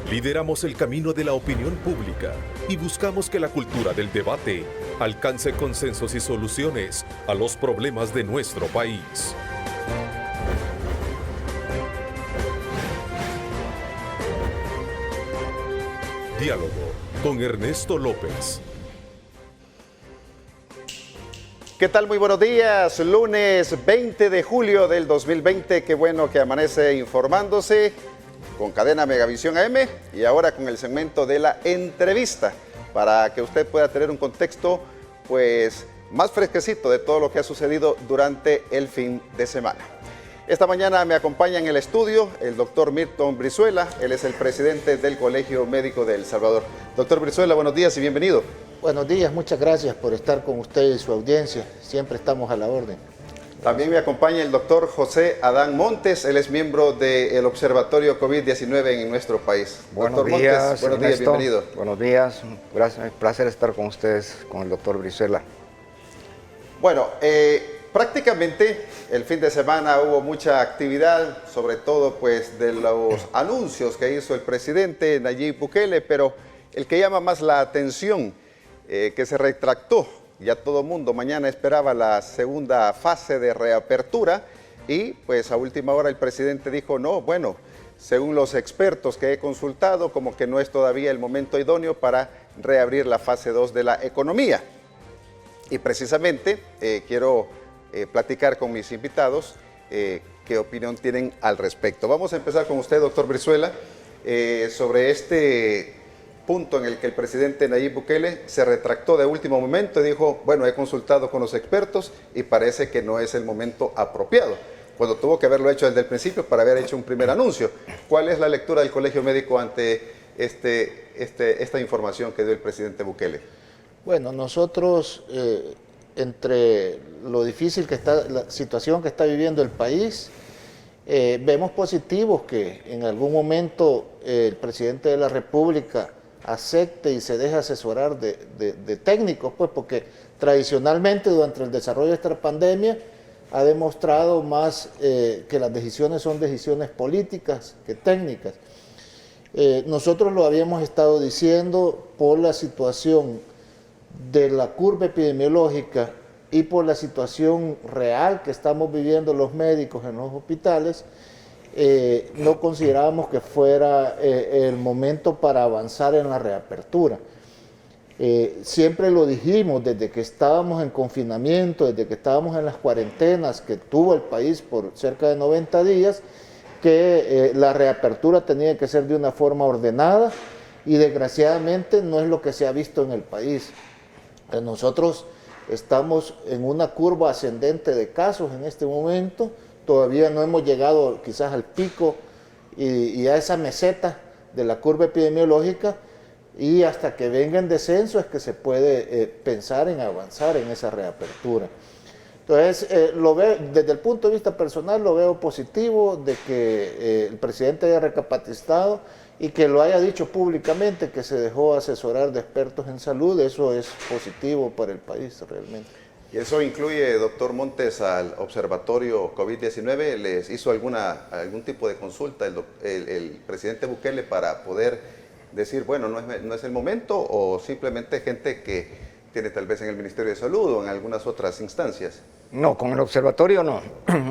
Lideramos el camino de la opinión pública y buscamos que la cultura del debate alcance consensos y soluciones a los problemas de nuestro país. Diálogo con Ernesto López. ¿Qué tal? Muy buenos días. Lunes 20 de julio del 2020. Qué bueno que amanece informándose con Cadena Megavisión AM y ahora con el segmento de la entrevista para que usted pueda tener un contexto pues más fresquecito de todo lo que ha sucedido durante el fin de semana. Esta mañana me acompaña en el estudio el doctor Milton Brizuela. Él es el presidente del Colegio Médico de El Salvador. Doctor Brizuela, buenos días y bienvenido. Buenos días, muchas gracias por estar con usted y su audiencia. Siempre estamos a la orden. También me acompaña el doctor José Adán Montes. Él es miembro del Observatorio COVID-19 en nuestro país. Buenos Doctor días, Montes, buenos días, Ernesto. bienvenido. Buenos días, gracias, un placer estar con ustedes, con el doctor Brizuela. Bueno, prácticamente el fin de semana hubo mucha actividad, sobre todo pues de los anuncios que hizo el presidente Nayib Bukele, pero el que llama más la atención, que se retractó, ya todo mundo mañana esperaba la segunda fase de reapertura y pues a última hora el presidente dijo no, bueno, según los expertos que he consultado, como que no es todavía el momento idóneo para reabrir la fase 2 de la economía. Y precisamente quiero platicar con mis invitados qué opinión tienen al respecto. Vamos a empezar con usted, doctor Brizuela, sobre este punto en el que el presidente Nayib Bukele se retractó de último momento y dijo, bueno, he consultado con los expertos y parece que no es el momento apropiado, cuando tuvo que haberlo hecho desde el principio para haber hecho un primer anuncio. ¿Cuál es la lectura del Colegio Médico ante esta información que dio el presidente Bukele? Bueno, nosotros, entre lo difícil que está, la situación que está viviendo el país, vemos positivos que en algún momento el presidente de la República acepte y se deje asesorar de técnicos, pues porque tradicionalmente durante el desarrollo de esta pandemia ha demostrado más que las decisiones son decisiones políticas que técnicas. Nosotros lo habíamos estado diciendo por la situación de la curva epidemiológica y por la situación real que estamos viviendo los médicos en los hospitales, no considerábamos que fuera el momento para avanzar en la reapertura. Siempre lo dijimos desde que estábamos en confinamiento, desde que estábamos en las cuarentenas que tuvo el país por cerca de 90 días, que la reapertura tenía que ser de una forma ordenada y desgraciadamente no es lo que se ha visto en el país. Nosotros estamos en una curva ascendente de casos en este momento, todavía no hemos llegado quizás al pico y a esa meseta de la curva epidemiológica, y hasta que venga en descenso es que se puede pensar en avanzar en esa reapertura. Entonces, desde el punto de vista personal lo veo positivo de que el presidente haya recapacitado y que lo haya dicho públicamente, que se dejó asesorar de expertos en salud. Eso es positivo para el país realmente. ¿Y eso incluye, doctor Montes, al observatorio COVID-19? ¿Les hizo algún tipo de consulta el presidente Bukele para poder decir, bueno, no es el momento, o simplemente gente que tiene tal vez en el Ministerio de Salud o en algunas otras instancias? No, con el observatorio no.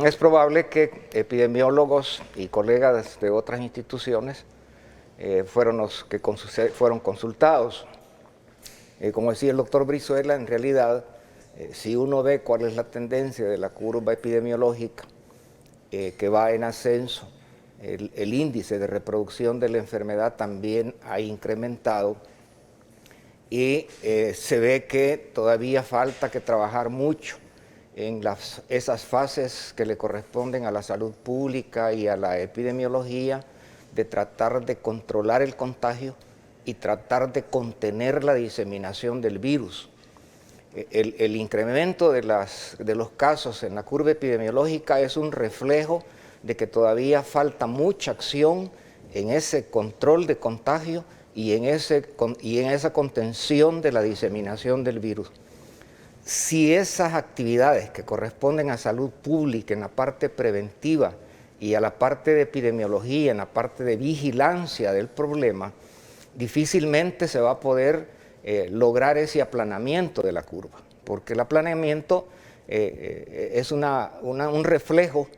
Es probable que epidemiólogos y colegas de otras instituciones fueron los que fueron consultados. Como decía el doctor Brizuela, en realidad, si uno ve cuál es la tendencia de la curva epidemiológica que va en ascenso, el índice de reproducción de la enfermedad también ha incrementado y se ve que todavía falta que trabajar mucho en esas fases que le corresponden a la salud pública y a la epidemiología, de tratar de controlar el contagio y tratar de contener la diseminación del virus. El incremento de los casos en la curva epidemiológica es un reflejo de que todavía falta mucha acción en ese control de contagio y en esa contención de la diseminación del virus. Si esas actividades que corresponden a salud pública en la parte preventiva y a la parte de epidemiología, en la parte de vigilancia del problema, difícilmente se va a poder lograr ese aplanamiento de la curva, porque el aplanamiento es un reflejo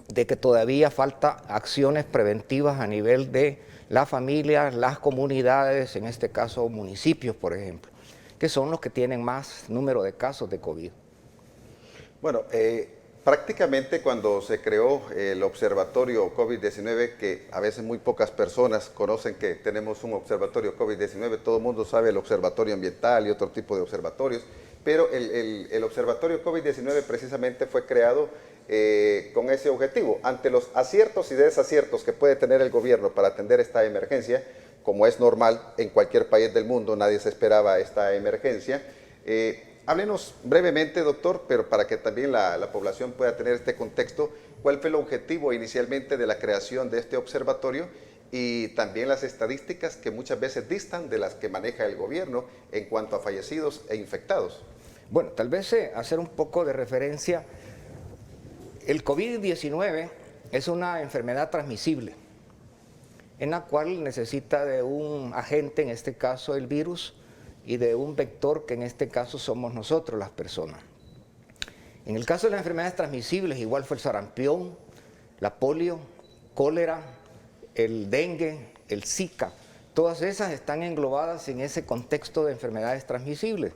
de que todavía falta acciones preventivas a nivel de las familias, las comunidades, en este caso municipios, por ejemplo, que son los que tienen más número de casos de COVID. Bueno, prácticamente cuando se creó el observatorio COVID-19, que a veces muy pocas personas conocen que tenemos un observatorio COVID-19, todo el mundo sabe el observatorio ambiental y otro tipo de observatorios, pero el observatorio COVID-19 precisamente fue creado con ese objetivo. Ante los aciertos y desaciertos que puede tener el gobierno para atender esta emergencia, como es normal en cualquier país del mundo, nadie se esperaba esta emergencia. Háblenos brevemente, doctor, pero para que también la población pueda tener este contexto, ¿cuál fue el objetivo inicialmente de la creación de este observatorio y también las estadísticas que muchas veces distan de las que maneja el gobierno en cuanto a fallecidos e infectados? Bueno, tal vez hacer un poco de referencia. El COVID-19 es una enfermedad transmisible, en la cual necesita de un agente, en este caso el virus, y de un vector, que en este caso somos nosotros, las personas. En el caso de las enfermedades transmisibles, igual fue el sarampión, la polio, cólera, el dengue, el Zika. Todas esas están englobadas en ese contexto de enfermedades transmisibles.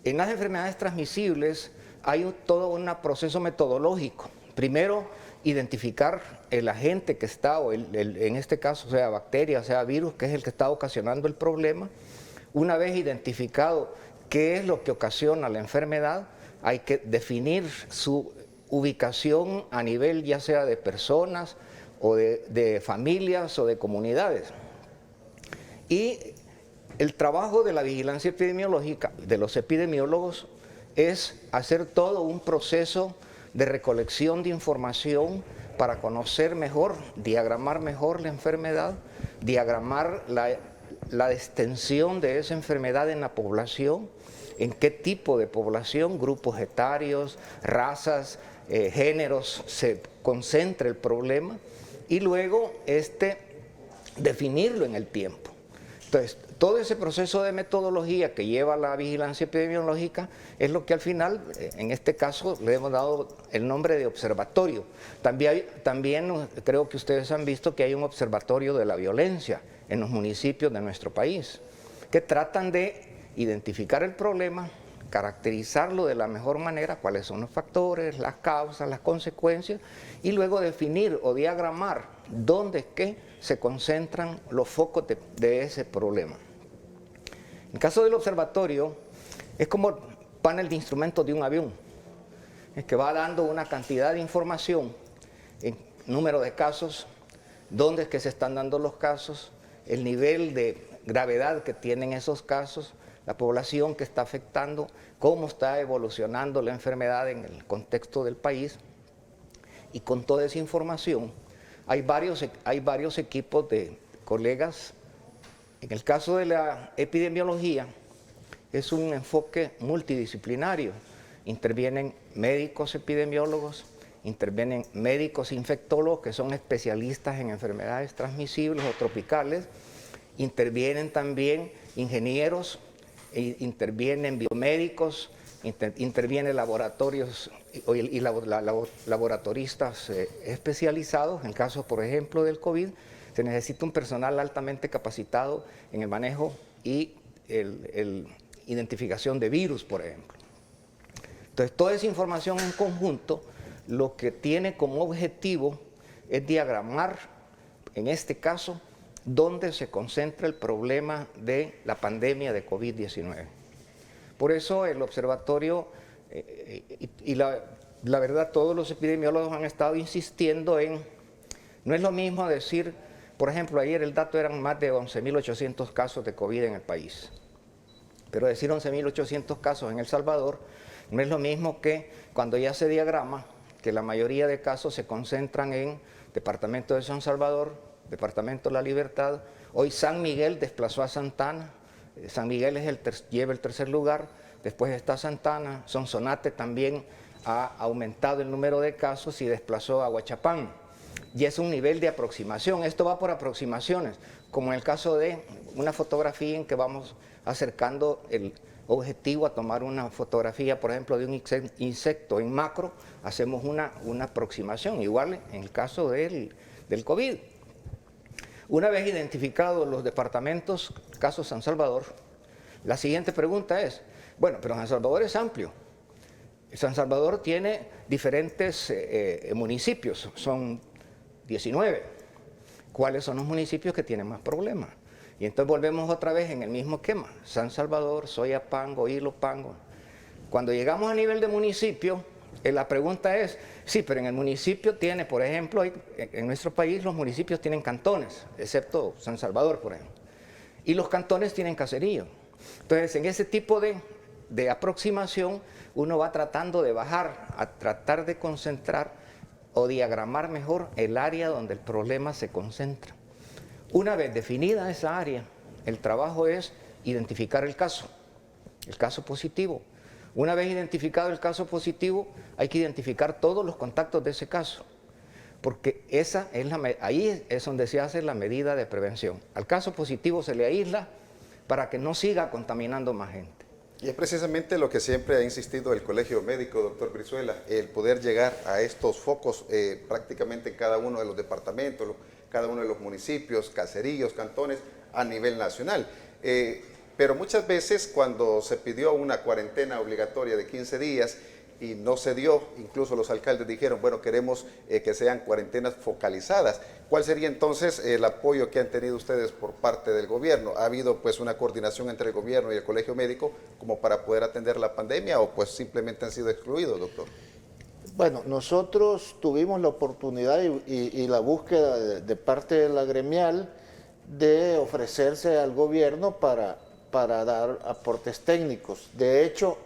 En las enfermedades transmisibles hay todo un proceso metodológico. Primero, identificar el agente que está, o en este caso sea bacteria, sea virus, que es el que está ocasionando el problema. Una vez identificado qué es lo que ocasiona la enfermedad, hay que definir su ubicación a nivel ya sea de personas o de familias o de comunidades. Y el trabajo de la vigilancia epidemiológica, de los epidemiólogos, es hacer todo un proceso de recolección de información para conocer mejor, diagramar mejor la enfermedad, diagramar la extensión de esa enfermedad en la población, en qué tipo de población, grupos etarios, razas, géneros se concentra el problema, y luego definirlo en el tiempo. Entonces, todo ese proceso de metodología que lleva la vigilancia epidemiológica es lo que al final, en este caso, le hemos dado el nombre de observatorio. También creo que ustedes han visto que hay un observatorio de la violencia en los municipios de nuestro país, que tratan de identificar el problema, caracterizarlo de la mejor manera, cuáles son los factores, las causas, las consecuencias, y luego definir o diagramar dónde es que se concentran los focos de ese problema. En el caso del observatorio, es como el panel de instrumentos de un avión, es que va dando una cantidad de información, en número de casos, dónde es que se están dando los casos, el nivel de gravedad que tienen esos casos, la población que está afectando, cómo está evolucionando la enfermedad en el contexto del país. Y con toda esa información hay varios equipos de colegas. En el caso de la epidemiología es un enfoque multidisciplinario. Intervienen médicos epidemiólogos, intervienen médicos infectólogos que son especialistas en enfermedades transmisibles o tropicales, intervienen también ingenieros, intervienen biomédicos, intervienen laboratorios y laboratoristas especializados. En el caso, por ejemplo, del COVID, se necesita un personal altamente capacitado en el manejo y identificación de virus, por ejemplo. Entonces, toda esa información en conjunto lo que tiene como objetivo es diagramar, en este caso, dónde se concentra el problema de la pandemia de COVID-19. Por eso el observatorio, y la verdad todos los epidemiólogos han estado insistiendo no es lo mismo decir, por ejemplo, ayer el dato eran más de 11.800 casos de COVID en el país, pero decir 11.800 casos en El Salvador no es lo mismo que cuando ya se diagrama que la mayoría de casos se concentran en departamento de San Salvador, departamento de La Libertad. Hoy San Miguel desplazó a Santana. San Miguel lleva el tercer lugar, después está Santana, Sonsonate también ha aumentado el número de casos y desplazó a Huachapán. Y es un nivel de aproximación, esto va por aproximaciones, como en el caso de una fotografía en que vamos acercando el objetivo a tomar una fotografía, por ejemplo, de un insecto en macro, hacemos una aproximación, igual en el caso del COVID. Una vez identificados los departamentos, caso San Salvador, la siguiente pregunta es, bueno, pero San Salvador es amplio. San Salvador tiene diferentes municipios, son 19. ¿Cuáles son los municipios que tienen más problemas? Y entonces volvemos otra vez en el mismo esquema. San Salvador, Soyapango, Ilopango. Cuando llegamos a nivel de municipio, la pregunta es, sí, pero en el municipio tiene, por ejemplo, en nuestro país los municipios tienen cantones, excepto San Salvador, por ejemplo. Y los cantones tienen caseríos. Entonces, en ese tipo de aproximación, uno va tratando de bajar, a tratar de concentrar o diagramar mejor el área donde el problema se concentra. Una vez definida esa área, el trabajo es identificar el caso positivo. Una vez identificado el caso positivo, hay que identificar todos los contactos de ese caso, porque ahí es donde se hace la medida de prevención. Al caso positivo se le aísla para que no siga contaminando más gente. Y es precisamente lo que siempre ha insistido el Colegio Médico, doctor Brizuela, el poder llegar a estos focos prácticamente en cada uno de los departamentos, cada uno de los municipios, caseríos, cantones, a nivel nacional. Pero muchas veces cuando se pidió una cuarentena obligatoria de 15 días y no se dio, incluso los alcaldes dijeron, bueno, queremos que sean cuarentenas focalizadas. ¿Cuál sería entonces el apoyo que han tenido ustedes por parte del gobierno? ¿Ha habido pues una coordinación entre el gobierno y el Colegio Médico como para poder atender la pandemia o pues simplemente han sido excluidos, doctor? Bueno, nosotros tuvimos la oportunidad y la búsqueda de parte de la gremial de ofrecerse al gobierno para dar aportes técnicos. De hecho,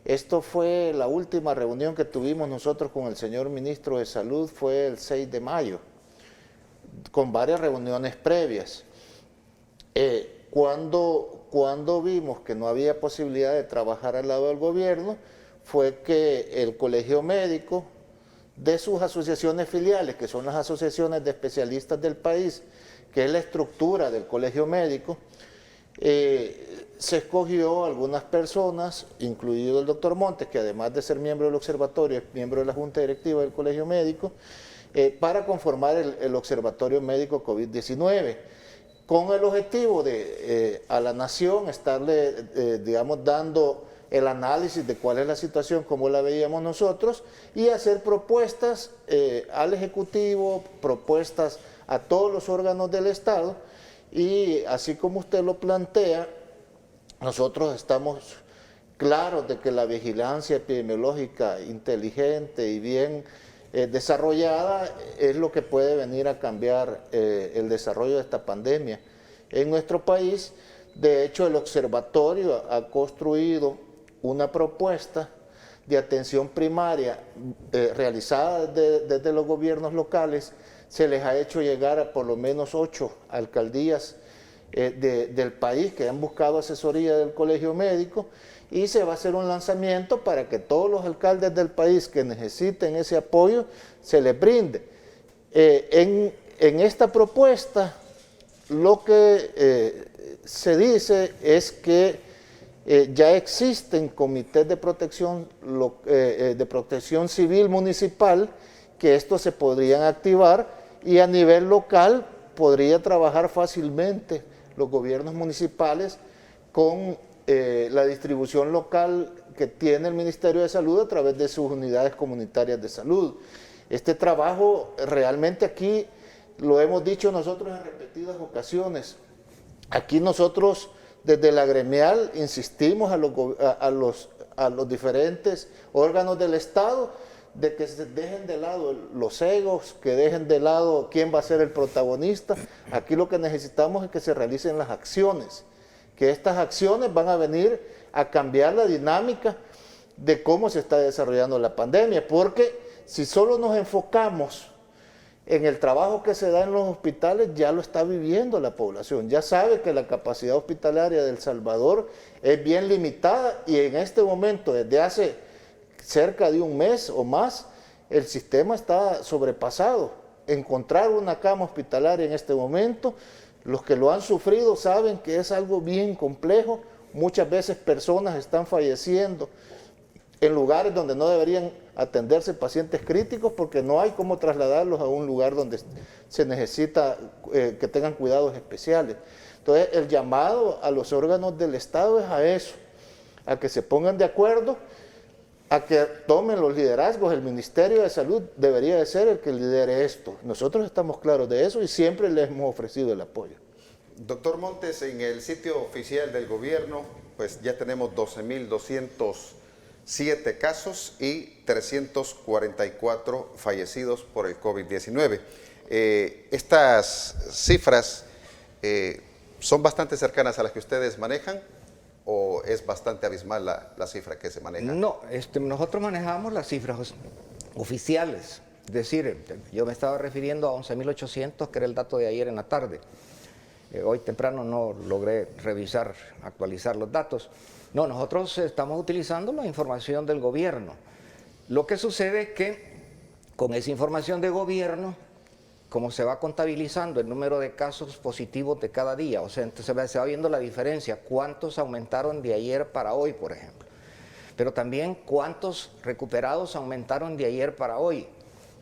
esto fue la última reunión que tuvimos nosotros con el señor ministro de Salud, fue el 6 de mayo, con varias reuniones previas. Cuando vimos que no había posibilidad de trabajar al lado del gobierno, fue que el Colegio Médico, de sus asociaciones filiales, que son las asociaciones de especialistas del país, que es la estructura del Colegio Médico, se escogió algunas personas, incluido el doctor Montes, que además de ser miembro del observatorio, es miembro de la Junta Directiva del Colegio Médico, para conformar el Observatorio Médico COVID-19, con el objetivo de a la nación estarle, digamos, dando el análisis de cuál es la situación, cómo la veíamos nosotros, y hacer propuestas al Ejecutivo, propuestas a todos los órganos del Estado, y así como usted lo plantea, nosotros estamos claros de que la vigilancia epidemiológica inteligente y bien desarrollada es lo que puede venir a cambiar el desarrollo de esta pandemia en nuestro país. De hecho, el observatorio ha construido una propuesta de atención primaria realizada desde los gobiernos locales. Se les ha hecho llegar a por lo menos 8 alcaldías del país que han buscado asesoría del Colegio Médico, y se va a hacer un lanzamiento para que todos los alcaldes del país que necesiten ese apoyo se les brinde. En esta propuesta lo que se dice es que ya existen comités de protección civil municipal, que estos se podrían activar, y a nivel local podría trabajar fácilmente los gobiernos municipales con la distribución local que tiene el Ministerio de Salud a través de sus unidades comunitarias de salud. Este trabajo realmente aquí lo hemos dicho nosotros en repetidas ocasiones. Aquí nosotros desde la gremial insistimos a los diferentes órganos del Estado de que se dejen de lado los egos, que dejen de lado quién va a ser el protagonista. Aquí lo que necesitamos es que se realicen las acciones, que estas acciones van a venir a cambiar la dinámica de cómo se está desarrollando la pandemia, porque si solo nos enfocamos en el trabajo que se da en los hospitales, ya lo está viviendo la población, ya sabe que la capacidad hospitalaria de El Salvador es bien limitada, y en este momento, desde hace cerca de un mes o más, el sistema está sobrepasado. Encontrar una cama hospitalaria en este momento, los que lo han sufrido saben que es algo bien complejo. Muchas veces personas están falleciendo en lugares donde no deberían atenderse pacientes críticos porque no hay cómo trasladarlos a un lugar donde se necesita que tengan cuidados especiales. Entonces, el llamado a los órganos del Estado es a eso, a que se pongan de acuerdo, a que tomen los liderazgos. El Ministerio de Salud debería de ser el que lidere esto. Nosotros estamos claros de eso y siempre les hemos ofrecido el apoyo. Doctor Montes, en el sitio oficial del gobierno, pues ya tenemos 12.207 casos y 344 fallecidos por el COVID-19. Estas cifras son bastante cercanas a las que ustedes manejan, ¿o es bastante abismal la cifra que se maneja? No, nosotros manejamos las cifras oficiales. Es decir, yo me estaba refiriendo a 11.800, que era el dato de ayer en la tarde. Hoy temprano no logré revisar, actualizar los datos. No, nosotros estamos utilizando la información del gobierno. Lo que sucede es que con esa información de gobierno, como se va contabilizando el número de casos positivos de cada día, o sea, entonces se va viendo la diferencia, cuántos aumentaron de ayer para hoy, por ejemplo, pero también cuántos recuperados aumentaron de ayer para hoy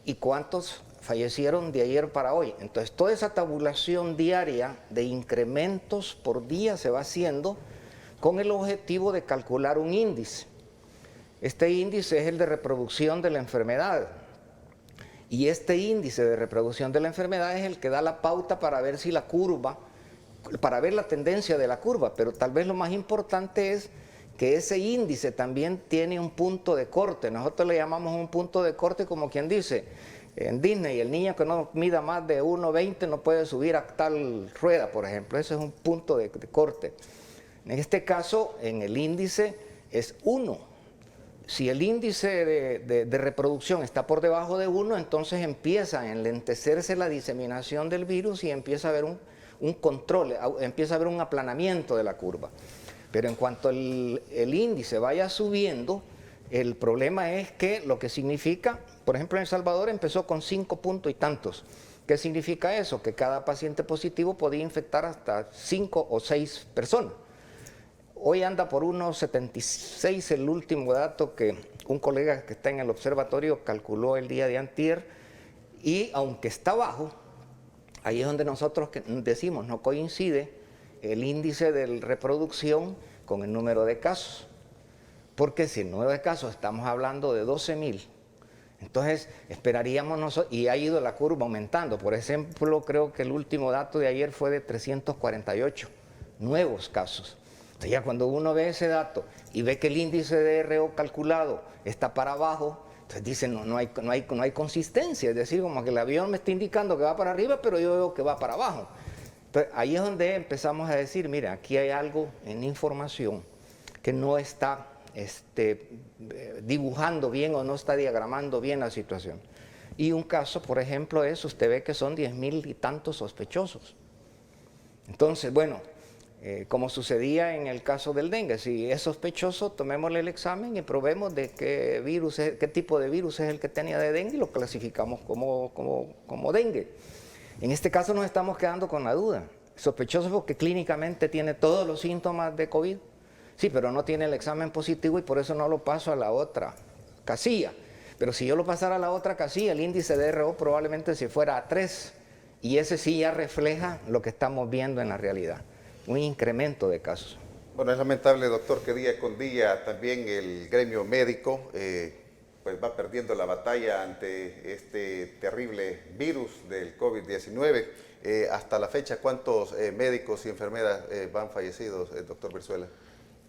y cuántos fallecieron de ayer para hoy. Entonces, toda esa tabulación diaria de incrementos por día se va haciendo con el objetivo de calcular un índice. Este índice es el de reproducción de la enfermedad. Y este índice de reproducción de la enfermedad es el que da la pauta para ver si la curva, para ver la tendencia de la curva, pero tal vez lo más importante es que ese índice también tiene un punto de corte. Nosotros le llamamos un punto de corte como quien dice, en Disney, el niño que no mida más de 1,20 no puede subir a tal rueda, por ejemplo. Ese es un punto de corte. En este caso, en el índice es 1. Si el índice de reproducción está por debajo de 1, entonces empieza a enlentecerse la diseminación del virus y empieza a haber un control, empieza a haber un aplanamiento de la curva. Pero en cuanto el índice vaya subiendo, el problema es que lo que significa, por ejemplo en El Salvador empezó con 5 puntos y tantos. ¿Qué significa eso? Que cada paciente positivo podía infectar hasta 5 o 6 personas. Hoy anda por unos 76 el último dato que un colega que está en el observatorio calculó el día de antier, y aunque está bajo, ahí es donde nosotros decimos no coincide el índice de reproducción con el número de casos, porque si el número de casos estamos hablando de 12.000, entonces esperaríamos nosotros, y ha ido la curva aumentando. Por ejemplo, creo que el último dato de ayer fue de 348 nuevos casos. Entonces ya cuando uno ve ese dato y ve que el índice de RO calculado está para abajo, entonces dice no hay consistencia, es decir, como que el avión me está indicando que va para arriba, pero yo veo que va para abajo. Entonces ahí es donde empezamos a decir, mira, aquí hay algo en información que no está dibujando bien o no está diagramando bien la situación. Y un caso, por ejemplo, es, usted ve que son 10.000 y tantos sospechosos. Entonces, bueno, como sucedía en el caso del dengue, si es sospechoso, tomémosle el examen y probemos de qué tipo de virus es el que tenía de dengue y lo clasificamos como dengue. En este caso nos estamos quedando con la duda. Sospechoso porque clínicamente tiene todos los síntomas de COVID, sí, pero no tiene el examen positivo y por eso no lo paso a la otra casilla. Pero si yo lo pasara a la otra casilla, el índice de RO probablemente se fuera a 3, y ese sí ya refleja lo que estamos viendo en la realidad. Un incremento de casos. Bueno, es lamentable, doctor, que día con día también el gremio médico pues va perdiendo la batalla ante este terrible virus del COVID-19. Hasta la fecha, ¿cuántos médicos y enfermeras van fallecidos, doctor Brizuela?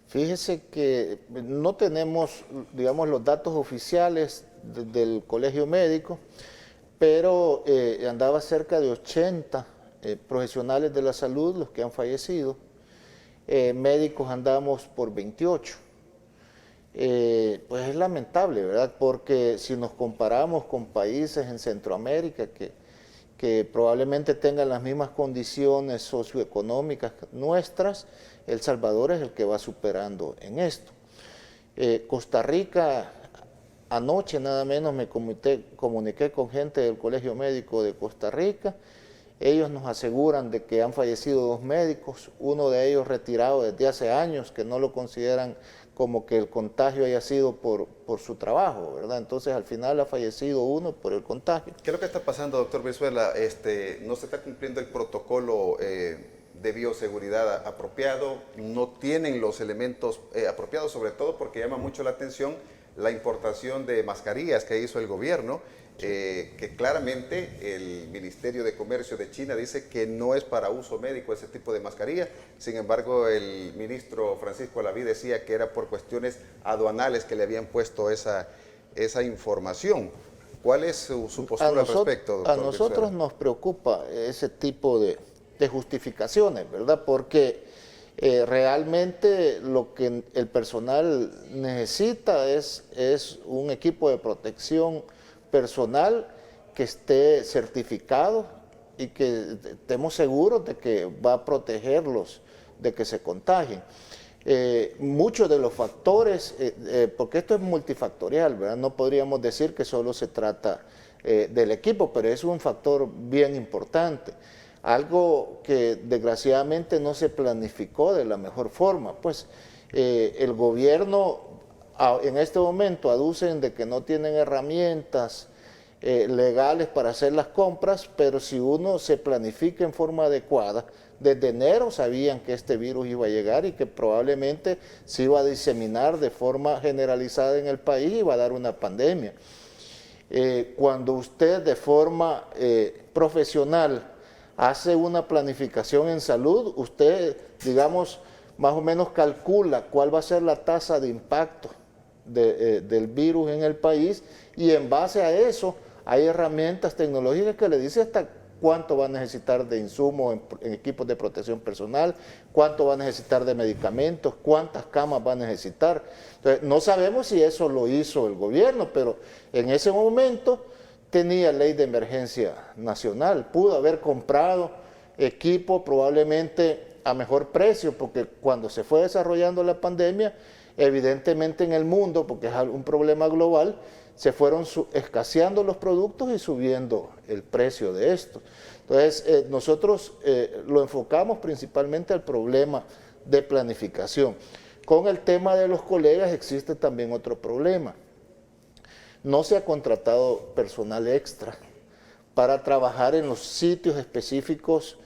Fíjese que no tenemos, digamos, los datos oficiales del Colegio Médico, pero andaba cerca de 80 profesionales de la salud los que han fallecido. Médicos andamos por 28. Pues es lamentable, ¿verdad? Porque si nos comparamos con países en Centroamérica que probablemente tengan las mismas condiciones socioeconómicas nuestras, El Salvador es el que va superando en esto. Costa Rica anoche nada menos me comuniqué con gente del Colegio Médico de Costa Rica. Ellos nos aseguran de que han fallecido 2 médicos, uno de ellos retirado desde hace años, que no lo consideran como que el contagio haya sido por su trabajo, ¿verdad? Entonces al final ha fallecido uno por el contagio. ¿Qué es lo que está pasando, doctor Brizuela? ¿No se está cumpliendo el protocolo de bioseguridad apropiado? ¿No tienen los elementos apropiados? Sobre todo porque llama mucho la atención la importación de mascarillas que hizo el gobierno, que claramente el Ministerio de Comercio de China dice que no es para uso médico ese tipo de mascarilla. Sin embargo, el ministro Francisco Alaví decía que era por cuestiones aduanales que le habían puesto esa información. ¿Cuál es su postura al respecto, doctor? A nosotros nos preocupa ese tipo de justificaciones, ¿verdad? Porque realmente lo que el personal necesita es un equipo de protección personal que esté certificado y que estemos seguros de que va a protegerlos de que se contagien. Muchos de los factores, porque esto es multifactorial, ¿verdad? No podríamos decir que solo se trata del equipo, pero es un factor bien importante. Algo que desgraciadamente no se planificó de la mejor forma, pues el gobierno en este momento aducen de que no tienen herramientas legales para hacer las compras, pero si uno se planifica en forma adecuada, desde enero sabían que este virus iba a llegar y que probablemente se iba a diseminar de forma generalizada en el país y iba a dar una pandemia. Cuando usted de forma profesional hace una planificación en salud, usted, digamos, más o menos calcula cuál va a ser la tasa de impacto del virus en el país y en base a eso hay herramientas tecnológicas que le dicen hasta cuánto va a necesitar de insumos en equipos de protección personal, cuánto va a necesitar de medicamentos, cuántas camas va a necesitar. Entonces, no sabemos si eso lo hizo el gobierno, pero en ese momento tenía ley de emergencia nacional, pudo haber comprado equipo probablemente a mejor precio, porque cuando se fue desarrollando la pandemia, evidentemente en el mundo, porque es un problema global, se fueron escaseando los productos y subiendo el precio de esto. Entonces, nosotros lo enfocamos principalmente al problema de planificación. Con el tema de los colegas existe también otro problema. No se ha contratado personal extra para trabajar en los sitios específicos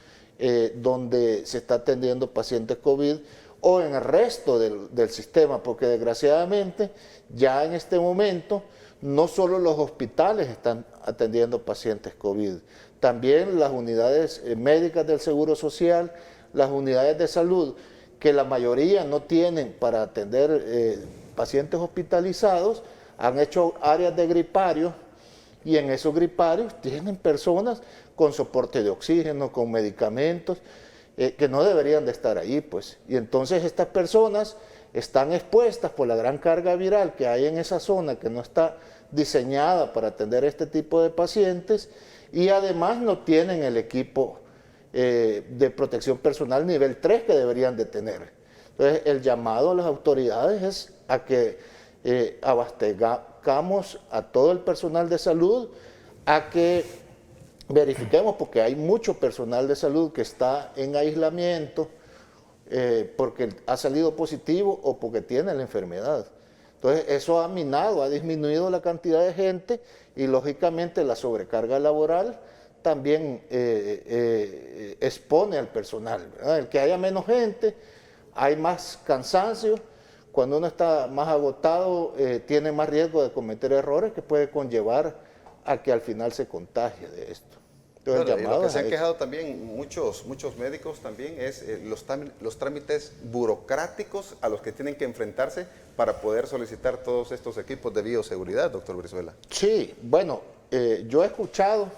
donde se está atendiendo pacientes COVID o en el resto del sistema, porque desgraciadamente ya en este momento no solo los hospitales están atendiendo pacientes COVID, también las unidades médicas del Seguro Social, las unidades de salud, que la mayoría no tienen para atender pacientes hospitalizados, han hecho áreas de griparios y en esos griparios tienen personas con soporte de oxígeno, con medicamentos, que no deberían de estar ahí, pues. Y entonces estas personas están expuestas por la gran carga viral que hay en esa zona que no está diseñada para atender este tipo de pacientes y además no tienen el equipo de protección personal nivel 3 que deberían de tener. Entonces el llamado a las autoridades es a que abastezcamos a todo el personal de salud, a que verifiquemos, porque hay mucho personal de salud que está en aislamiento porque ha salido positivo o porque tiene la enfermedad. Entonces eso ha minado, ha disminuido la cantidad de gente y lógicamente la sobrecarga laboral también expone al personal, ¿verdad? El que haya menos gente, hay más cansancio. Cuando uno está más agotado, tiene más riesgo de cometer errores que puede conllevar a que al final se contagie de esto. Entonces, bueno, lo que se han quejado también muchos médicos también es los trámites burocráticos a los que tienen que enfrentarse para poder solicitar todos estos equipos de bioseguridad, doctor Brizuela. Sí, bueno, yo he escuchado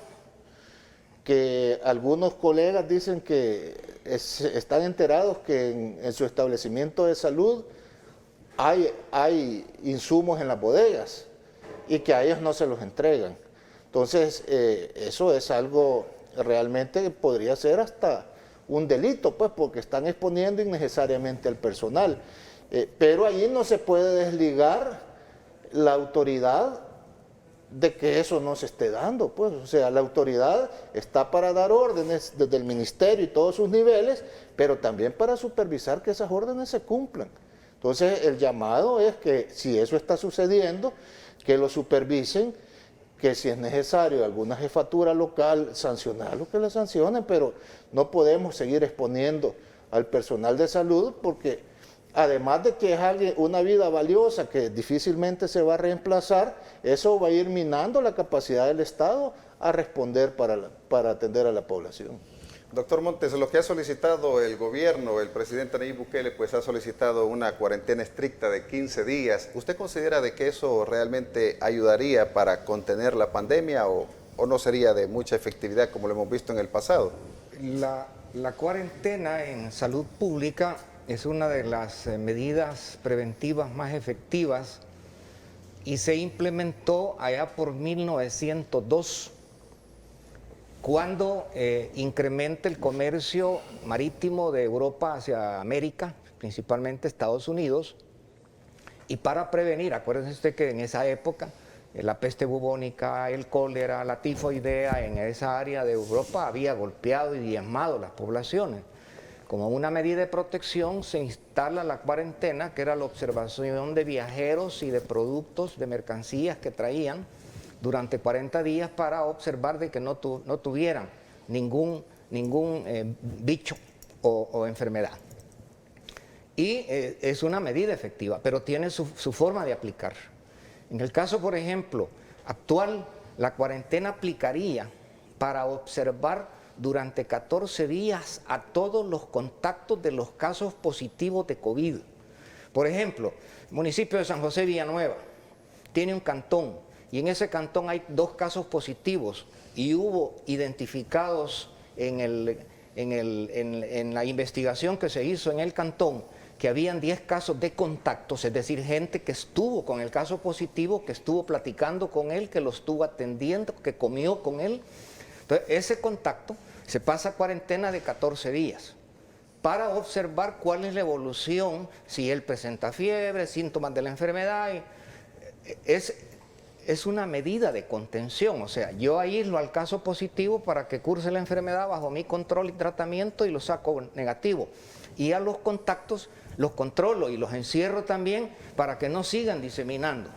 que algunos colegas dicen que están enterados que en su establecimiento de salud hay insumos en las bodegas y que a ellos no se los entregan. Entonces, eso es algo realmente que podría ser hasta un delito, pues, porque están exponiendo innecesariamente al personal. Pero allí no se puede desligar la autoridad de que eso no se esté dando, pues, o sea, la autoridad está para dar órdenes desde el ministerio y todos sus niveles, pero también para supervisar que esas órdenes se cumplan. Entonces, el llamado es que si eso está sucediendo, que lo supervisen, que si es necesario alguna jefatura local sancionarlo, que la sancionen, pero no podemos seguir exponiendo al personal de salud porque además de que es una vida valiosa que difícilmente se va a reemplazar, eso va a ir minando la capacidad del Estado a responder para atender a la población. Doctor Montes, lo que ha solicitado el gobierno, el presidente Nayib Bukele, pues ha solicitado una cuarentena estricta de 15 días. ¿Usted considera de que eso realmente ayudaría para contener la pandemia o no sería de mucha efectividad como lo hemos visto en el pasado? La cuarentena en salud pública es una de las medidas preventivas más efectivas y se implementó allá por 1902, cuando incrementa el comercio marítimo de Europa hacia América, principalmente Estados Unidos, y para prevenir, acuérdense usted que en esa época la peste bubónica, el cólera, la tifoidea en esa área de Europa había golpeado y diezmado las poblaciones. Como una medida de protección se instala la cuarentena, que era la observación de viajeros y de productos, de mercancías que traían durante 40 días para observar de que no tuvieran ningún bicho o enfermedad. Y es una medida efectiva, pero tiene su forma de aplicar. En el caso, por ejemplo, actual, la cuarentena aplicaría para observar durante 14 días a todos los contactos de los casos positivos de COVID. Por ejemplo, el municipio de San José Villanueva tiene un cantón y en ese cantón hay 2 casos positivos y hubo identificados en la investigación que se hizo en el cantón que habían 10 casos de contactos, es decir, gente que estuvo con el caso positivo, que estuvo platicando con él, que lo estuvo atendiendo, que comió con él. Entonces, ese contacto se pasa a cuarentena de 14 días para observar cuál es la evolución, si él presenta fiebre, síntomas de la enfermedad. Es una medida de contención, o sea, yo aíslo al caso positivo para que curse la enfermedad bajo mi control y tratamiento y lo saco negativo. Y a los contactos los controlo y los encierro también para que no sigan diseminando.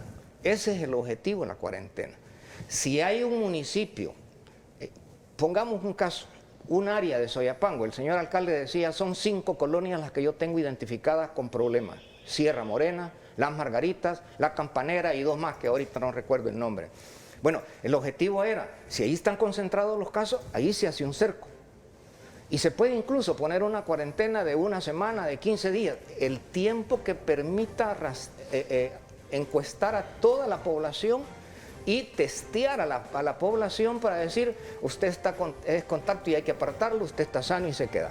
Ese es el objetivo de la cuarentena. Si hay un municipio, pongamos un caso, un área de Soyapango, el señor alcalde decía, son 5 colonias las que yo tengo identificadas con problemas. Sierra Morena, Las Margaritas, La Campanera y 2 más que ahorita no recuerdo el nombre. Bueno, el objetivo era, si ahí están concentrados los casos, ahí se hace un cerco. Y se puede incluso poner una cuarentena de 1 semana, de 15 días, el tiempo que permita encuestar a toda la población y testear a la población para decir, usted es contacto y hay que apartarlo, usted está sano y se queda.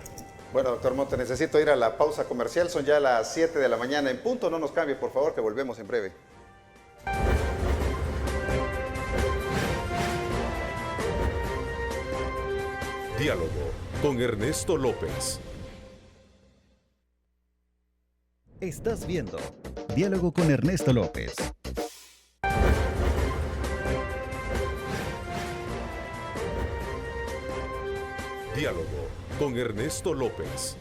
Bueno, doctor Montes, necesito ir a la pausa comercial, son ya las 7 de la mañana en punto, no nos cambie por favor, que volvemos en breve. Diálogo con Ernesto López. Estás viendo Diálogo con Ernesto López. Diálogo con Ernesto López.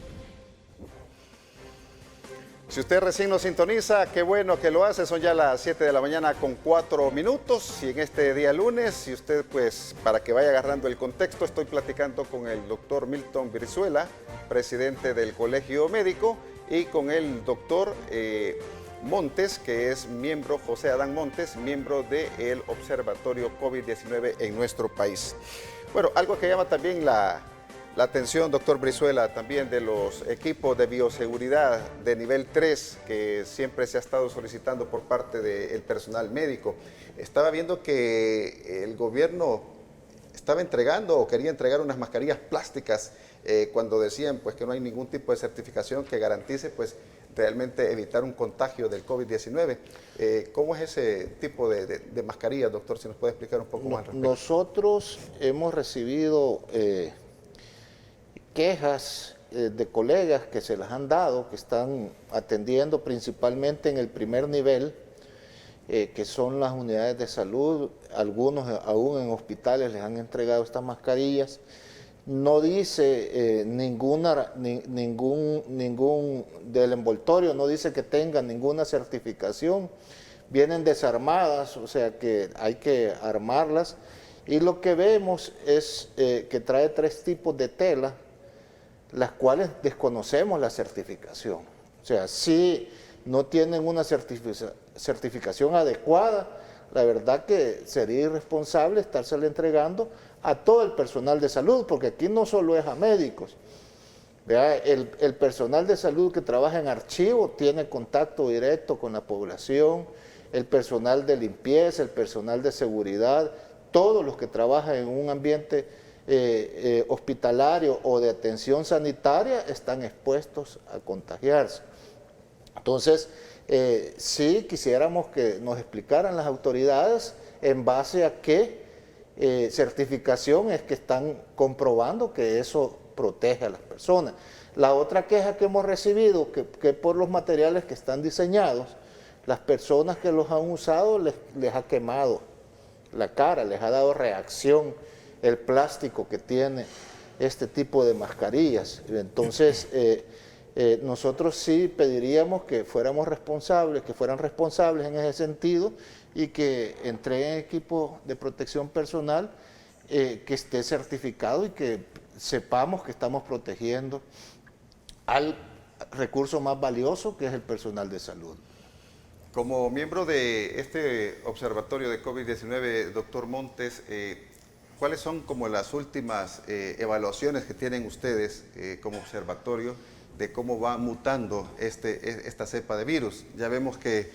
Si usted recién nos sintoniza, qué bueno que lo hace, son ya las 7 de la mañana con 4 minutos y en este día lunes, si usted pues para que vaya agarrando el contexto, estoy platicando con el doctor Milton Brizuela, presidente del Colegio Médico, y con el doctor Montes, que es miembro, José Adán Montes, miembro del Observatorio COVID-19 en nuestro país. Bueno, algo que llama también la atención, doctor Brizuela, también de los equipos de bioseguridad de nivel 3 que siempre se ha estado solicitando por parte del personal médico. Estaba viendo que el gobierno estaba entregando o quería entregar unas mascarillas plásticas cuando decían pues, que no hay ningún tipo de certificación que garantice pues, realmente evitar un contagio del COVID-19. ¿Cómo es ese tipo de mascarillas, doctor? Si nos puede explicar un poco más al respecto. Nosotros hemos recibido quejas de colegas que se las han dado, que están atendiendo principalmente en el primer nivel, que son las unidades de salud. Algunos aún en hospitales les han entregado estas mascarillas. No dice ningún del envoltorio, no dice que tengan ninguna certificación. Vienen desarmadas, o sea que hay que armarlas. Y lo que vemos es que trae 3 tipos de tela, las cuales desconocemos la certificación. O sea, si no tienen una certificación adecuada, la verdad que sería irresponsable estársela entregando a todo el personal de salud, porque aquí no solo es a médicos. El personal de salud que trabaja en archivo tiene contacto directo con la población, el personal de limpieza, el personal de seguridad, todos los que trabajan en un ambiente hospitalario o de atención sanitaria están expuestos a contagiarse. Entonces, sí quisiéramos que nos explicaran las autoridades en base a qué certificación es que están comprobando que eso protege a las personas. La otra queja que hemos recibido, que por los materiales que están diseñados, las personas que los han usado les ha quemado la cara, les ha dado reacción el plástico que tiene este tipo de mascarillas. Entonces, nosotros sí pediríamos que fueran responsables en ese sentido y que entreguen equipo de protección personal que esté certificado y que sepamos que estamos protegiendo al recurso más valioso, que es el personal de salud. Como miembro de este observatorio de COVID-19, doctor Montes, ¿cuáles son como las últimas evaluaciones que tienen ustedes como observatorio de cómo va mutando esta cepa de virus? Ya vemos que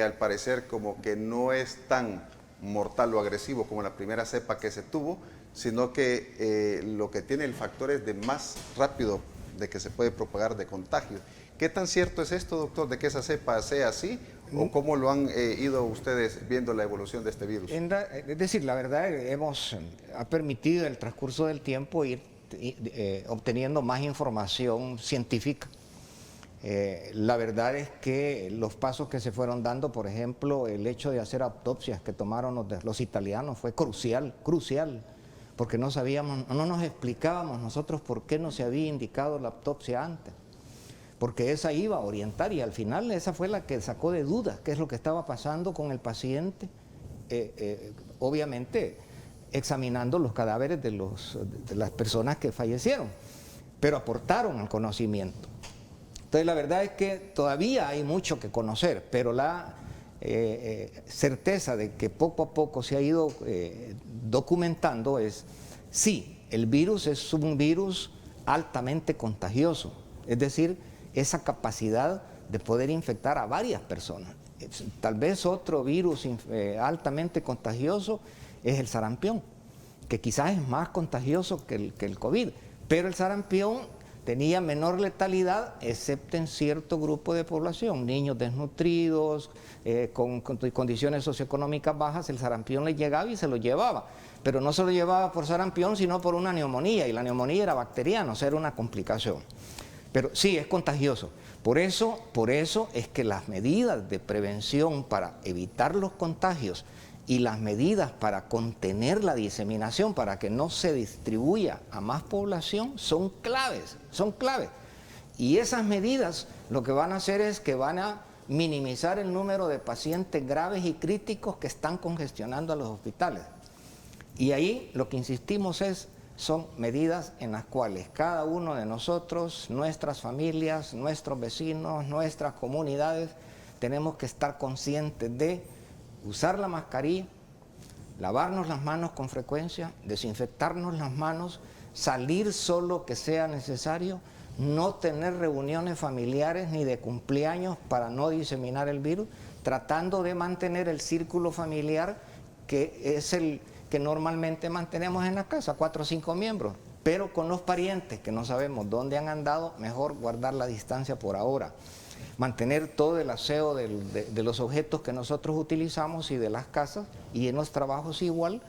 al parecer como que no es tan mortal o agresivo como la primera cepa que se tuvo, sino que lo que tiene el factor es de más rápido de que se puede propagar de contagio. ¿Qué tan cierto es esto, doctor, de que esa cepa sea así? ¿O cómo lo han ido ustedes viendo la evolución de este virus? Es decir, la verdad, ha permitido el transcurso del tiempo ir obteniendo más información científica. La verdad es que los pasos que se fueron dando, por ejemplo, el hecho de hacer autopsias que tomaron los italianos fue crucial, porque no nos explicábamos nosotros por qué no se había indicado la autopsia antes, porque esa iba a orientar y al final esa fue la que sacó de dudas qué es lo que estaba pasando con el paciente, obviamente examinando los cadáveres de las personas que fallecieron, pero aportaron al conocimiento. Entonces la verdad es que todavía hay mucho que conocer, pero la certeza de que poco a poco se ha ido documentando es, sí, el virus es un virus altamente contagioso, es decir, esa capacidad de poder infectar a varias personas. Tal vez otro virus altamente contagioso es el sarampión, que quizás es más contagioso que el COVID, pero el sarampión tenía menor letalidad, excepto en cierto grupo de población, niños desnutridos, con condiciones socioeconómicas bajas, el sarampión les llegaba y se lo llevaba, pero no se lo llevaba por sarampión, sino por una neumonía, y la neumonía era bacteriana, o sea, era una complicación. Pero sí, es contagioso. Por eso es que las medidas de prevención para evitar los contagios y las medidas para contener la diseminación, para que no se distribuya a más población, son claves. Y esas medidas lo que van a hacer es que van a minimizar el número de pacientes graves y críticos que están congestionando a los hospitales. Y ahí lo que insistimos son medidas en las cuales cada uno de nosotros, nuestras familias, nuestros vecinos, nuestras comunidades, tenemos que estar conscientes de usar la mascarilla, lavarnos las manos con frecuencia, desinfectarnos las manos, salir solo que sea necesario, no tener reuniones familiares ni de cumpleaños para no diseminar el virus, tratando de mantener el círculo familiar que es el que normalmente mantenemos en la casa, 4 o 5 miembros, pero con los parientes que no sabemos dónde han andado, mejor guardar la distancia por ahora. Mantener todo el aseo de los objetos que nosotros utilizamos y de las casas, y en los trabajos igual,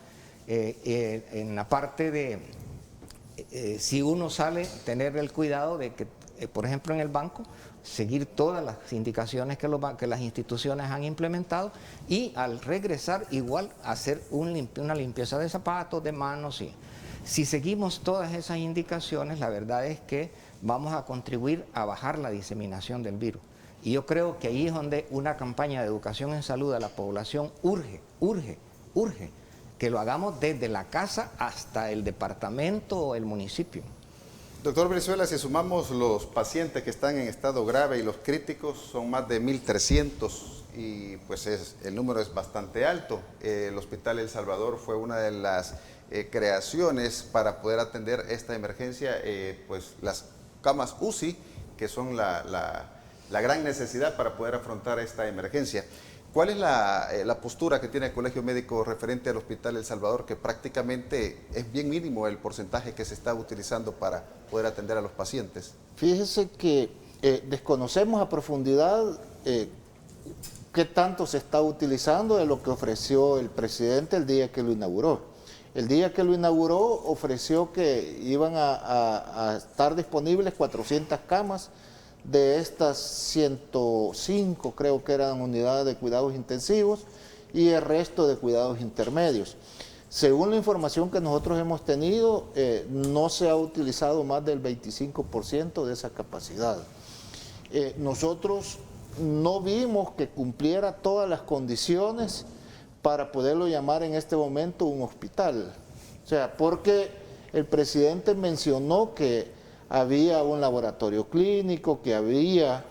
en la parte si uno sale, tener el cuidado de que, por ejemplo, en el banco, seguir todas las indicaciones que las instituciones han implementado y al regresar igual hacer una limpieza de zapatos, de manos. Y si seguimos todas esas indicaciones, la verdad es que vamos a contribuir a bajar la diseminación del virus. Y yo creo que ahí es donde una campaña de educación en salud a la población urge, que lo hagamos desde la casa hasta el departamento o el municipio. Doctor Brizuela, si sumamos los pacientes que están en estado grave y los críticos, son más de 1.300 y pues el número es bastante alto. El Hospital El Salvador fue una de las creaciones para poder atender esta emergencia, pues las camas UCI, que son la gran necesidad para poder afrontar esta emergencia. ¿Cuál es la postura que tiene el Colegio Médico referente al Hospital El Salvador, que prácticamente es bien mínimo el porcentaje que se está utilizando para poder atender a los pacientes? Fíjese que desconocemos a profundidad qué tanto se está utilizando de lo que ofreció el presidente el día que lo inauguró. El día que lo inauguró ofreció que iban a estar disponibles 400 camas. De estas 105 creo que eran unidades de cuidados intensivos y el resto de cuidados intermedios. Según la información que nosotros hemos tenido, no se ha utilizado más del 25% de esa capacidad. Nosotros no vimos que cumpliera todas las condiciones para poderlo llamar en este momento un hospital. O sea, porque el presidente mencionó que había un laboratorio clínico, que había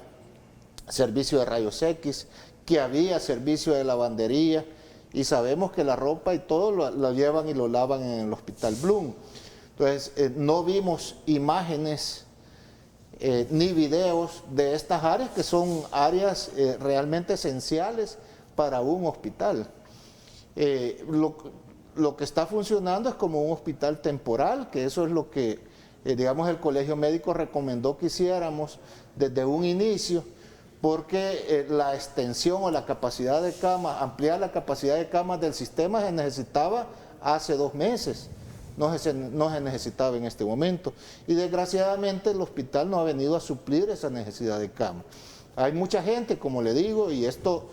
servicio de rayos X, que había servicio de lavandería, y sabemos que la ropa y todo lo llevan y lo lavan en el Hospital Bloom. Entonces, no vimos imágenes ni videos de estas áreas, que son áreas realmente esenciales para un hospital. Lo que está funcionando es como un hospital temporal, que eso es lo que digamos, el Colegio Médico recomendó que hiciéramos desde un inicio, porque la extensión o la capacidad de camas, ampliar la capacidad de camas del sistema se necesitaba hace 2 meses, no se necesitaba en este momento. Y desgraciadamente el hospital no ha venido a suplir esa necesidad de camas. Hay mucha gente, como le digo, y esto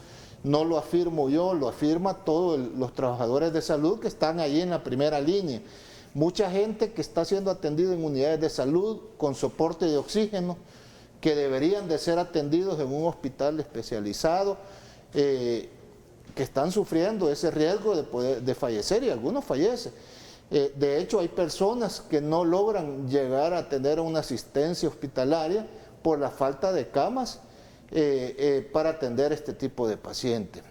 no lo afirmo yo, lo afirma todos los trabajadores de salud que están ahí en la primera línea. Mucha gente que está siendo atendida en unidades de salud con soporte de oxígeno, que deberían de ser atendidos en un hospital especializado, que están sufriendo ese riesgo de fallecer, y algunos fallecen. De hecho, hay personas que no logran llegar a tener una asistencia hospitalaria por la falta de camas para atender este tipo de pacientes.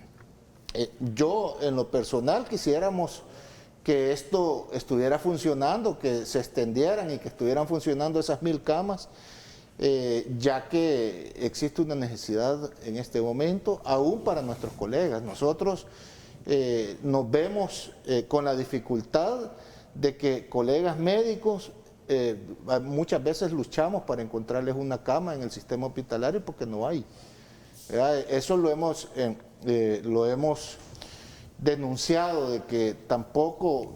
Yo, en lo personal, quisiéramos que esto estuviera funcionando, que se extendieran y que estuvieran funcionando esas 1000 camas, ya que existe una necesidad en este momento, aún para nuestros colegas. Nosotros nos vemos con la dificultad de que colegas médicos, muchas veces luchamos para encontrarles una cama en el sistema hospitalario porque no hay. Eso lo hemos denunciado, de que tampoco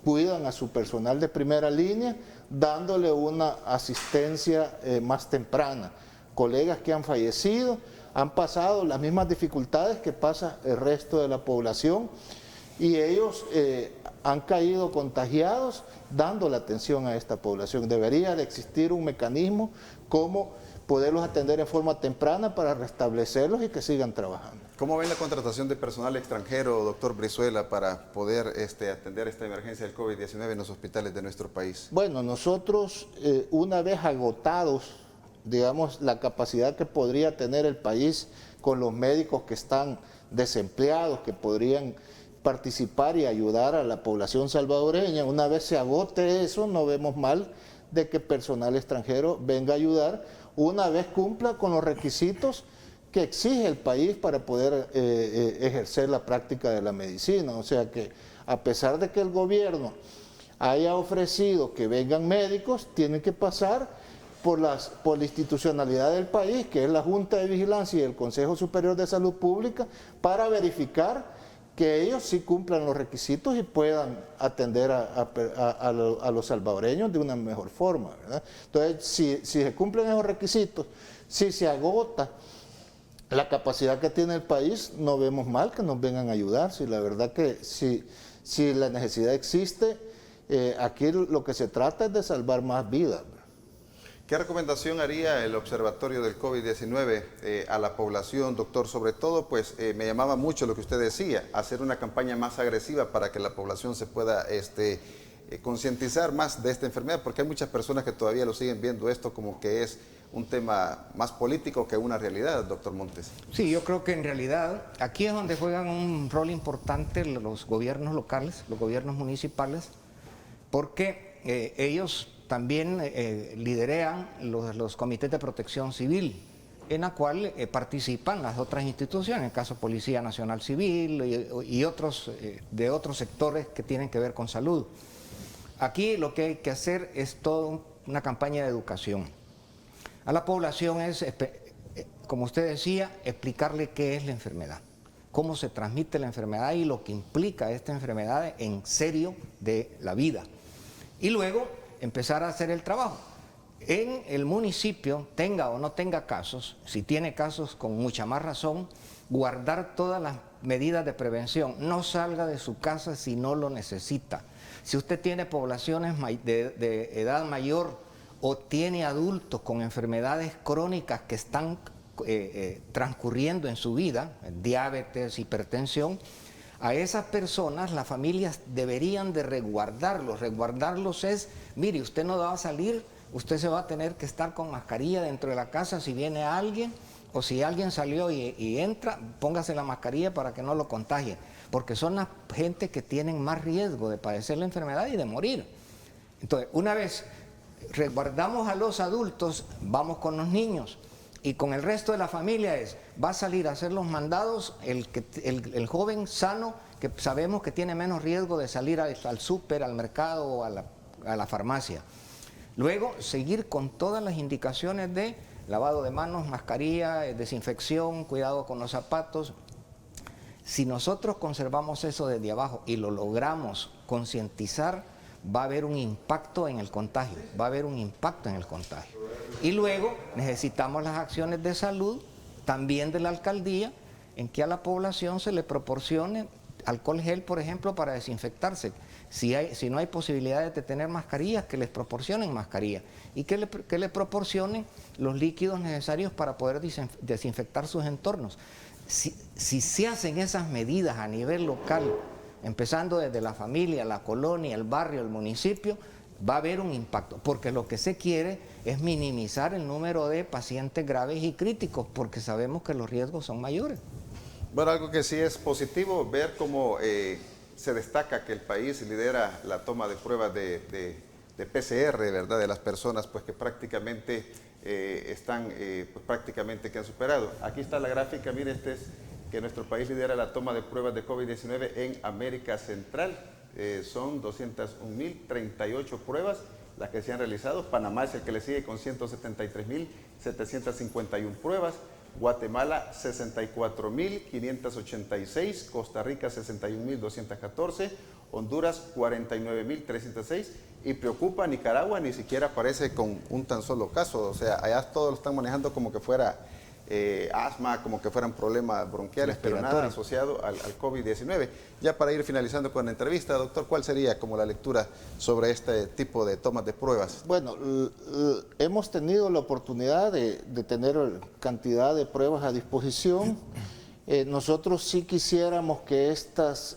cuidan a su personal de primera línea, dándole una asistencia más temprana. Colegas que han fallecido han pasado las mismas dificultades que pasa el resto de la población, y ellos han caído contagiados dando la atención a esta población. Debería de existir un mecanismo como poderlos atender en forma temprana para restablecerlos y que sigan trabajando. ¿Cómo ven la contratación de personal extranjero, doctor Brizuela, para poder atender esta emergencia del COVID-19 en los hospitales de nuestro país? Bueno, nosotros una vez agotados, digamos, la capacidad que podría tener el país con los médicos que están desempleados, que podrían participar y ayudar a la población salvadoreña, una vez se agote eso, no vemos mal de que personal extranjero venga a ayudar, una vez cumpla con los requisitos que exige el país para poder ejercer la práctica de la medicina. O sea que, a pesar de que el gobierno haya ofrecido que vengan médicos, tienen que pasar por la institucionalidad del país, que es la Junta de Vigilancia y el Consejo Superior de Salud Pública, para verificar que ellos sí cumplan los requisitos y puedan atender a los salvadoreños de una mejor forma, ¿verdad? Entonces, si se cumplen esos requisitos, si se agota la capacidad que tiene el país, no vemos mal que nos vengan a ayudar. Si la verdad que si la necesidad existe, aquí lo que se trata es de salvar más vidas. ¿Qué recomendación haría el Observatorio del COVID-19 a la población, doctor? Sobre todo, pues me llamaba mucho lo que usted decía, hacer una campaña más agresiva para que la población se pueda concientizar más de esta enfermedad, porque hay muchas personas que todavía lo siguen viendo esto como que es un tema más político que una realidad, doctor Montes. Sí, yo creo que en realidad aquí es donde juegan un rol importante los gobiernos locales, los gobiernos municipales, porque ellos también lideran los comités de protección civil, en la cual participan las otras instituciones, en el caso Policía Nacional Civil y otros de otros sectores que tienen que ver con salud. Aquí lo que hay que hacer es toda una campaña de educación. A la población es, como usted decía, explicarle qué es la enfermedad, cómo se transmite la enfermedad y lo que implica esta enfermedad en serio de la vida. Y luego empezar a hacer el trabajo. En el municipio, tenga o no tenga casos, si tiene casos con mucha más razón, guardar todas las medidas de prevención. No salga de su casa si no lo necesita. Si usted tiene poblaciones de edad mayor o tiene adultos con enfermedades crónicas que están transcurriendo en su vida, diabetes, hipertensión, a esas personas las familias deberían de resguardarlos. Resguardarlos es, mire, usted no va a salir, usted se va a tener que estar con mascarilla dentro de la casa si viene alguien, o si alguien salió y entra, póngase la mascarilla para que no lo contagie, porque son la gente que tienen más riesgo de padecer la enfermedad y de morir. Entonces, una vez resguardamos a los adultos, vamos con los niños. Y con el resto de la familia va a salir a hacer los mandados el joven sano, que sabemos que tiene menos riesgo de salir al súper, al mercado o a la farmacia. Luego, seguir con todas las indicaciones de lavado de manos, mascarilla, desinfección, cuidado con los zapatos. Si nosotros conservamos eso desde abajo y lo logramos concientizar, va a haber un impacto en el contagio, Y luego necesitamos las acciones de salud, también de la alcaldía, en que a la población se le proporcione alcohol gel, por ejemplo, para desinfectarse. Si no hay posibilidades de tener mascarillas, que les proporcionen mascarillas y que le proporcionen los líquidos necesarios para poder desinfectar sus entornos. Si se hacen esas medidas a nivel local, empezando desde la familia, la colonia, el barrio, el municipio, va a haber un impacto, porque lo que se quiere es minimizar el número de pacientes graves y críticos, porque sabemos que los riesgos son mayores. Bueno, algo que sí es positivo, ver cómo se destaca que el país lidera la toma de pruebas de PCR, ¿verdad?, de las personas pues que prácticamente prácticamente que han superado. Aquí está la gráfica, mire, que nuestro país lidera la toma de pruebas de COVID-19 en América Central. Son 201.038 pruebas las que se han realizado. Panamá es el que le sigue con 173.751 pruebas. Guatemala 64.586, Costa Rica 61.214, Honduras 49.306 y preocupa Nicaragua, ni siquiera aparece con un tan solo caso. O sea, allá todos lo están manejando como que fuera asma, como que fueran problemas bronquiales, pero nada asociado al COVID-19. Ya para ir finalizando con la entrevista, doctor, ¿cuál sería como la lectura sobre este tipo de tomas de pruebas? Bueno, hemos tenido la oportunidad de tener cantidad de pruebas a disposición. Nosotros sí quisiéramos que estas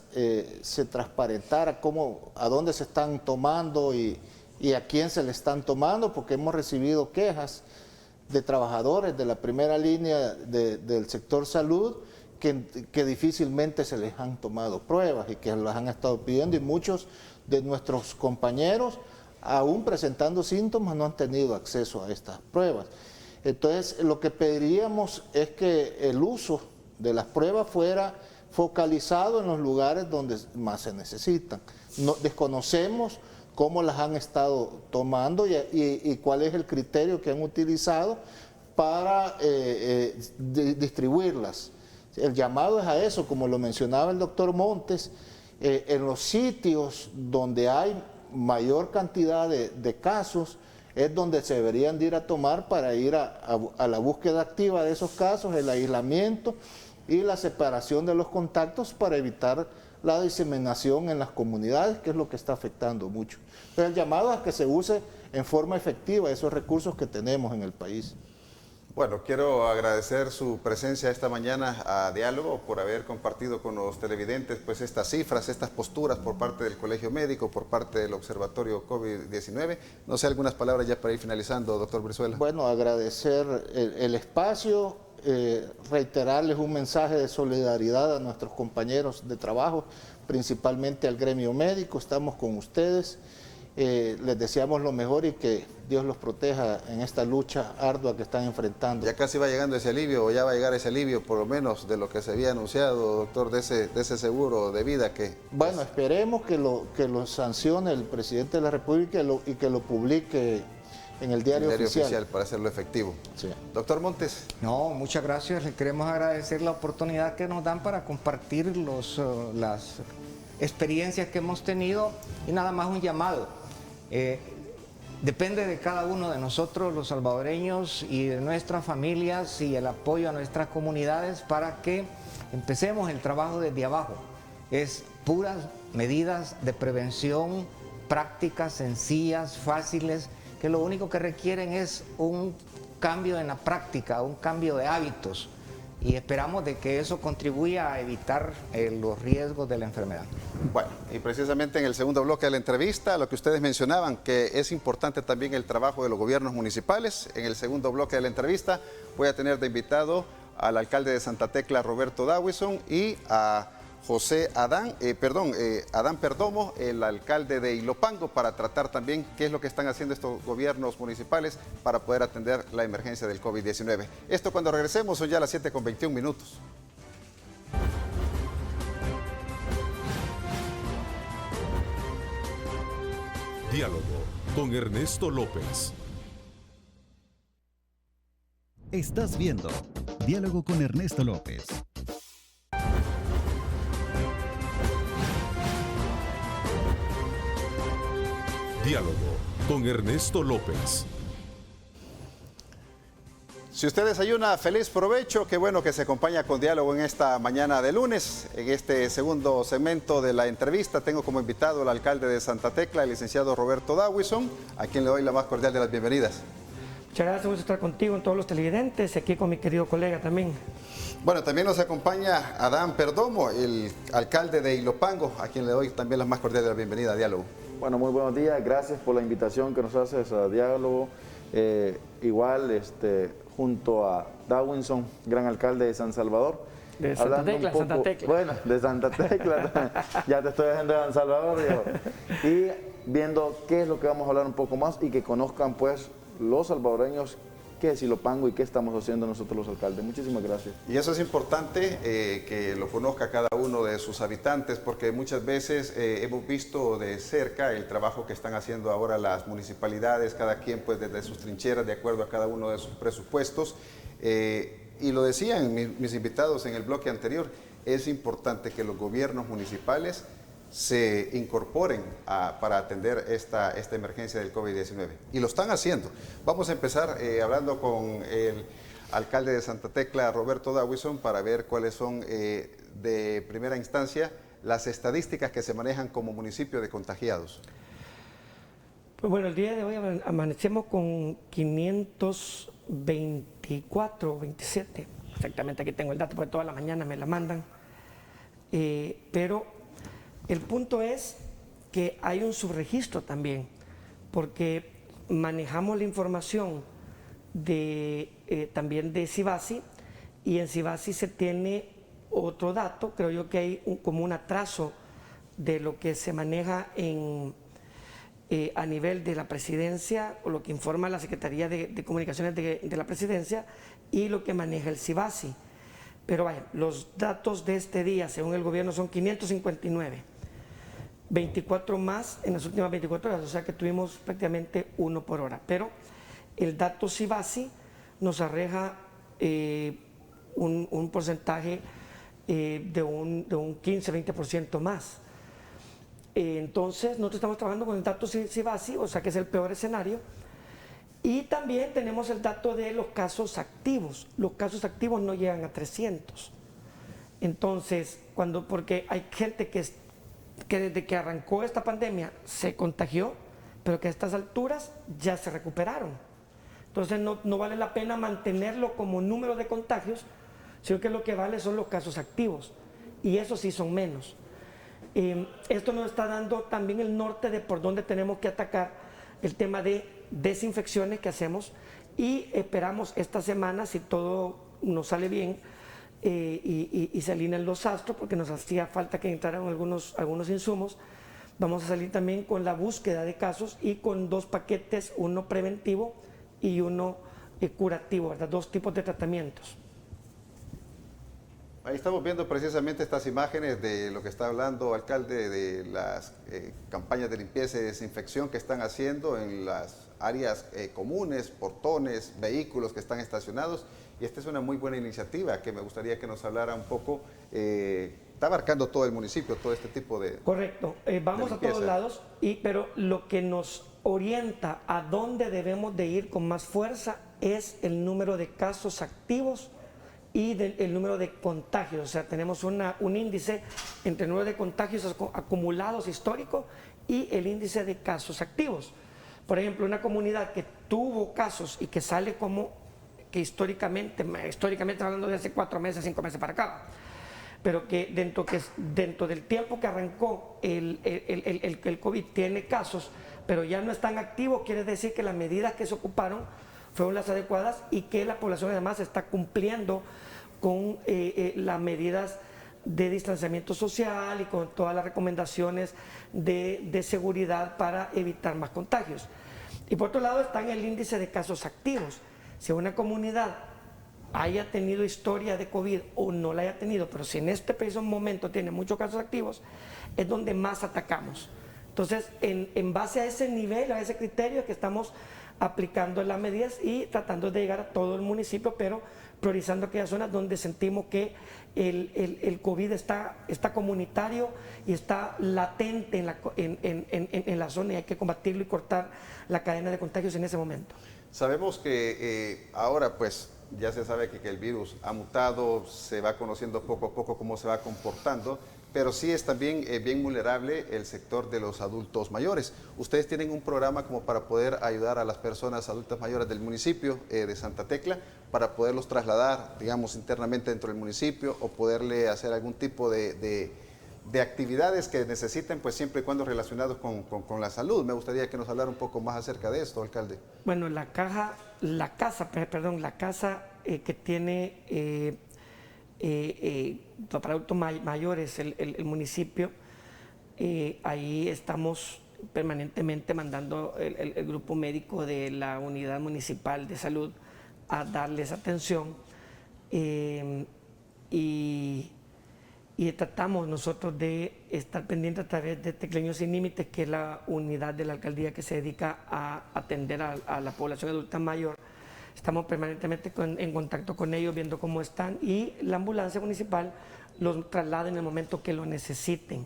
se transparentara a dónde se están tomando y a quién se le están tomando, porque hemos recibido quejas de trabajadores de la primera línea del sector salud que difícilmente se les han tomado pruebas y que las han estado pidiendo, y muchos de nuestros compañeros, aún presentando síntomas, no han tenido acceso a estas pruebas. Entonces, lo que pediríamos es que el uso de las pruebas fuera focalizado en los lugares donde más se necesitan. Desconocemos cómo las han estado tomando y cuál es el criterio que han utilizado para distribuirlas. El llamado es a eso, como lo mencionaba el doctor Montes, en los sitios donde hay mayor cantidad de casos, es donde se deberían de ir a tomar para ir a la búsqueda activa de esos casos, el aislamiento y la separación de los contactos para evitar la diseminación en las comunidades, que es lo que está afectando mucho. Pero el llamado es que se use en forma efectiva esos recursos que tenemos en el país. Bueno, quiero agradecer su presencia esta mañana a Diálogo por haber compartido con los televidentes pues estas cifras, estas posturas por parte del Colegio Médico, por parte del Observatorio COVID-19. No sé, algunas palabras ya para ir finalizando, doctor Brizuela. Bueno, agradecer el espacio, reiterarles un mensaje de solidaridad a nuestros compañeros de trabajo, principalmente al gremio médico. Estamos con ustedes. Les deseamos lo mejor y que Dios los proteja en esta lucha ardua que están enfrentando. Ya casi va llegando ese alivio, o ya va a llegar ese alivio, por lo menos de lo que se había anunciado, doctor, de ese seguro de vida que... Bueno, esperemos que lo sancione el presidente de la República y que lo publique en el diario oficial para hacerlo efectivo. Sí. Doctor Montes. No, muchas gracias. Le queremos agradecer la oportunidad que nos dan para compartir las experiencias que hemos tenido y nada más un llamado. Depende de cada uno de nosotros, los salvadoreños y de nuestras familias y el apoyo a nuestras comunidades para que empecemos el trabajo desde abajo. Es puras medidas de prevención, prácticas sencillas, fáciles, que lo único que requieren es un cambio en la práctica, un cambio de hábitos. Y esperamos de que eso contribuya a evitar los riesgos de la enfermedad. Bueno, y precisamente en el segundo bloque de la entrevista, lo que ustedes mencionaban, que es importante también el trabajo de los gobiernos municipales. En el segundo bloque de la entrevista voy a tener de invitado al alcalde de Santa Tecla, Roberto Dawison, y a Adán Perdomo, el alcalde de Ilopango, para tratar también qué es lo que están haciendo estos gobiernos municipales para poder atender la emergencia del COVID-19. Esto cuando regresemos, son ya las 7:21. Diálogo con Ernesto López. Estás viendo Diálogo con Ernesto López. Diálogo con Ernesto López. Si usted desayuna, feliz provecho. Qué bueno que se acompaña con Diálogo en esta mañana de lunes. En este segundo segmento de la entrevista tengo como invitado al alcalde de Santa Tecla, el licenciado Roberto Dawison, a quien le doy la más cordial de las bienvenidas. Muchas gracias, gusto estar contigo, en todos los televidentes, y aquí con mi querido colega también. Bueno, también nos acompaña Adán Perdomo, el alcalde de Ilopango, a quien le doy también la más cordial de la bienvenida a Diálogo. Bueno, muy buenos días, gracias por la invitación que nos haces a Diálogo. Igual, junto a Dawison, gran alcalde de San Salvador. De Santa Tecla, Santa Tecla. Bueno, de Santa Tecla, ya te estoy dejando de San Salvador, viejo. Y viendo qué es lo que vamos a hablar un poco más y que conozcan pues los salvadoreños qué es Ilopango y qué estamos haciendo nosotros los alcaldes. Muchísimas gracias. Y eso es importante, que lo conozca cada uno de sus habitantes, porque muchas veces hemos visto de cerca el trabajo que están haciendo ahora las municipalidades, cada quien pues desde sus trincheras, de acuerdo a cada uno de sus presupuestos. Y lo decían mis invitados en el bloque anterior, es importante que los gobiernos municipales se incorporen para atender esta emergencia del COVID-19. Y lo están haciendo. Vamos a empezar hablando con el alcalde de Santa Tecla, Roberto Dawison, para ver cuáles son de primera instancia las estadísticas que se manejan como municipio de contagiados. Pues bueno, el día de hoy amanecemos con 524, 27, exactamente aquí tengo el dato porque todas las mañanas me la mandan, pero el punto es que hay un subregistro también, porque manejamos la información también de CIVASI, y en CIVASI se tiene otro dato. Creo yo que hay como un atraso de lo que se maneja a nivel de la presidencia, o lo que informa la Secretaría de Comunicaciones de la presidencia, y lo que maneja el CIVASI. Pero vaya, los datos de este día, según el gobierno, son 559. 24 más en las últimas 24 horas, o sea que tuvimos prácticamente 1 por hora. Pero el dato CIVASI nos arroja un porcentaje de un 15-20% más. Entonces, nosotros estamos trabajando con el dato CIVASI, o sea que es el peor escenario. Y también tenemos el dato de los casos activos. Los casos activos no llegan a 300. Entonces, porque hay gente que desde que arrancó esta pandemia se contagió, pero que a estas alturas ya se recuperaron. Entonces, no vale la pena mantenerlo como número de contagios, sino que lo que vale son los casos activos. Y esos sí son menos. Esto nos está dando también el norte de por dónde tenemos que atacar el tema de desinfecciones que hacemos, y esperamos esta semana, si todo nos sale bien y se alinean los astros, porque nos hacía falta que entraran algunos insumos, vamos a salir también con la búsqueda de casos y con 2 paquetes, uno preventivo y uno curativo, ¿verdad? 2 tipos de tratamientos. Ahí estamos viendo precisamente estas imágenes de lo que está hablando, alcalde, de las campañas de limpieza y desinfección que están haciendo en las áreas comunes, portones, vehículos que están estacionados. Y esta es una muy buena iniciativa que me gustaría que nos hablara un poco. Está abarcando todo el municipio, todo este tipo de... Correcto, vamos a todos lados, pero lo que nos orienta a dónde debemos de ir con más fuerza es el número de casos activos y el número de contagios. O sea, tenemos un índice entre el número de contagios acumulados históricos y el índice de casos activos. Por ejemplo, una comunidad que tuvo casos y que sale como que históricamente hablando de hace 4 meses, 5 meses para acá, pero que dentro del tiempo que arrancó el COVID tiene casos, pero ya no están activos, quiere decir que las medidas que se ocuparon fueron las adecuadas y que la población además está cumpliendo con las medidas de distanciamiento social y con todas las recomendaciones de seguridad para evitar más contagios. Y por otro lado está en el índice de casos activos. Si una comunidad haya tenido historia de COVID o no la haya tenido, pero si en este preciso momento tiene muchos casos activos, es donde más atacamos. Entonces, en base a ese nivel, a ese criterio, que estamos aplicando las medidas y tratando de llegar a todo el municipio, pero priorizando aquellas zonas donde sentimos que el COVID está comunitario y está latente en la zona, y hay que combatirlo y cortar la cadena de contagios en ese momento. Sabemos que ahora pues ya se sabe que el virus ha mutado, se va conociendo poco a poco cómo se va comportando, pero sí es también bien vulnerable el sector de los adultos mayores. Ustedes tienen un programa como para poder ayudar a las personas adultas mayores del municipio de Santa Tecla, para poderlos trasladar, digamos, internamente dentro del municipio, o poderle hacer algún tipo de actividades que necesiten, pues siempre y cuando relacionados con la salud. Me gustaría que nos hablara un poco más acerca de esto, alcalde. Bueno, la casa que tiene para adultos mayores el municipio, ahí estamos permanentemente mandando el grupo médico de la unidad municipal de salud a darles atención, y tratamos nosotros de estar pendientes a través de Tecleños Sin Límites, que es la unidad de la alcaldía que se dedica a atender a la población adulta mayor. Estamos permanentemente en contacto con ellos, viendo cómo están, y la ambulancia municipal los traslada en el momento que lo necesiten.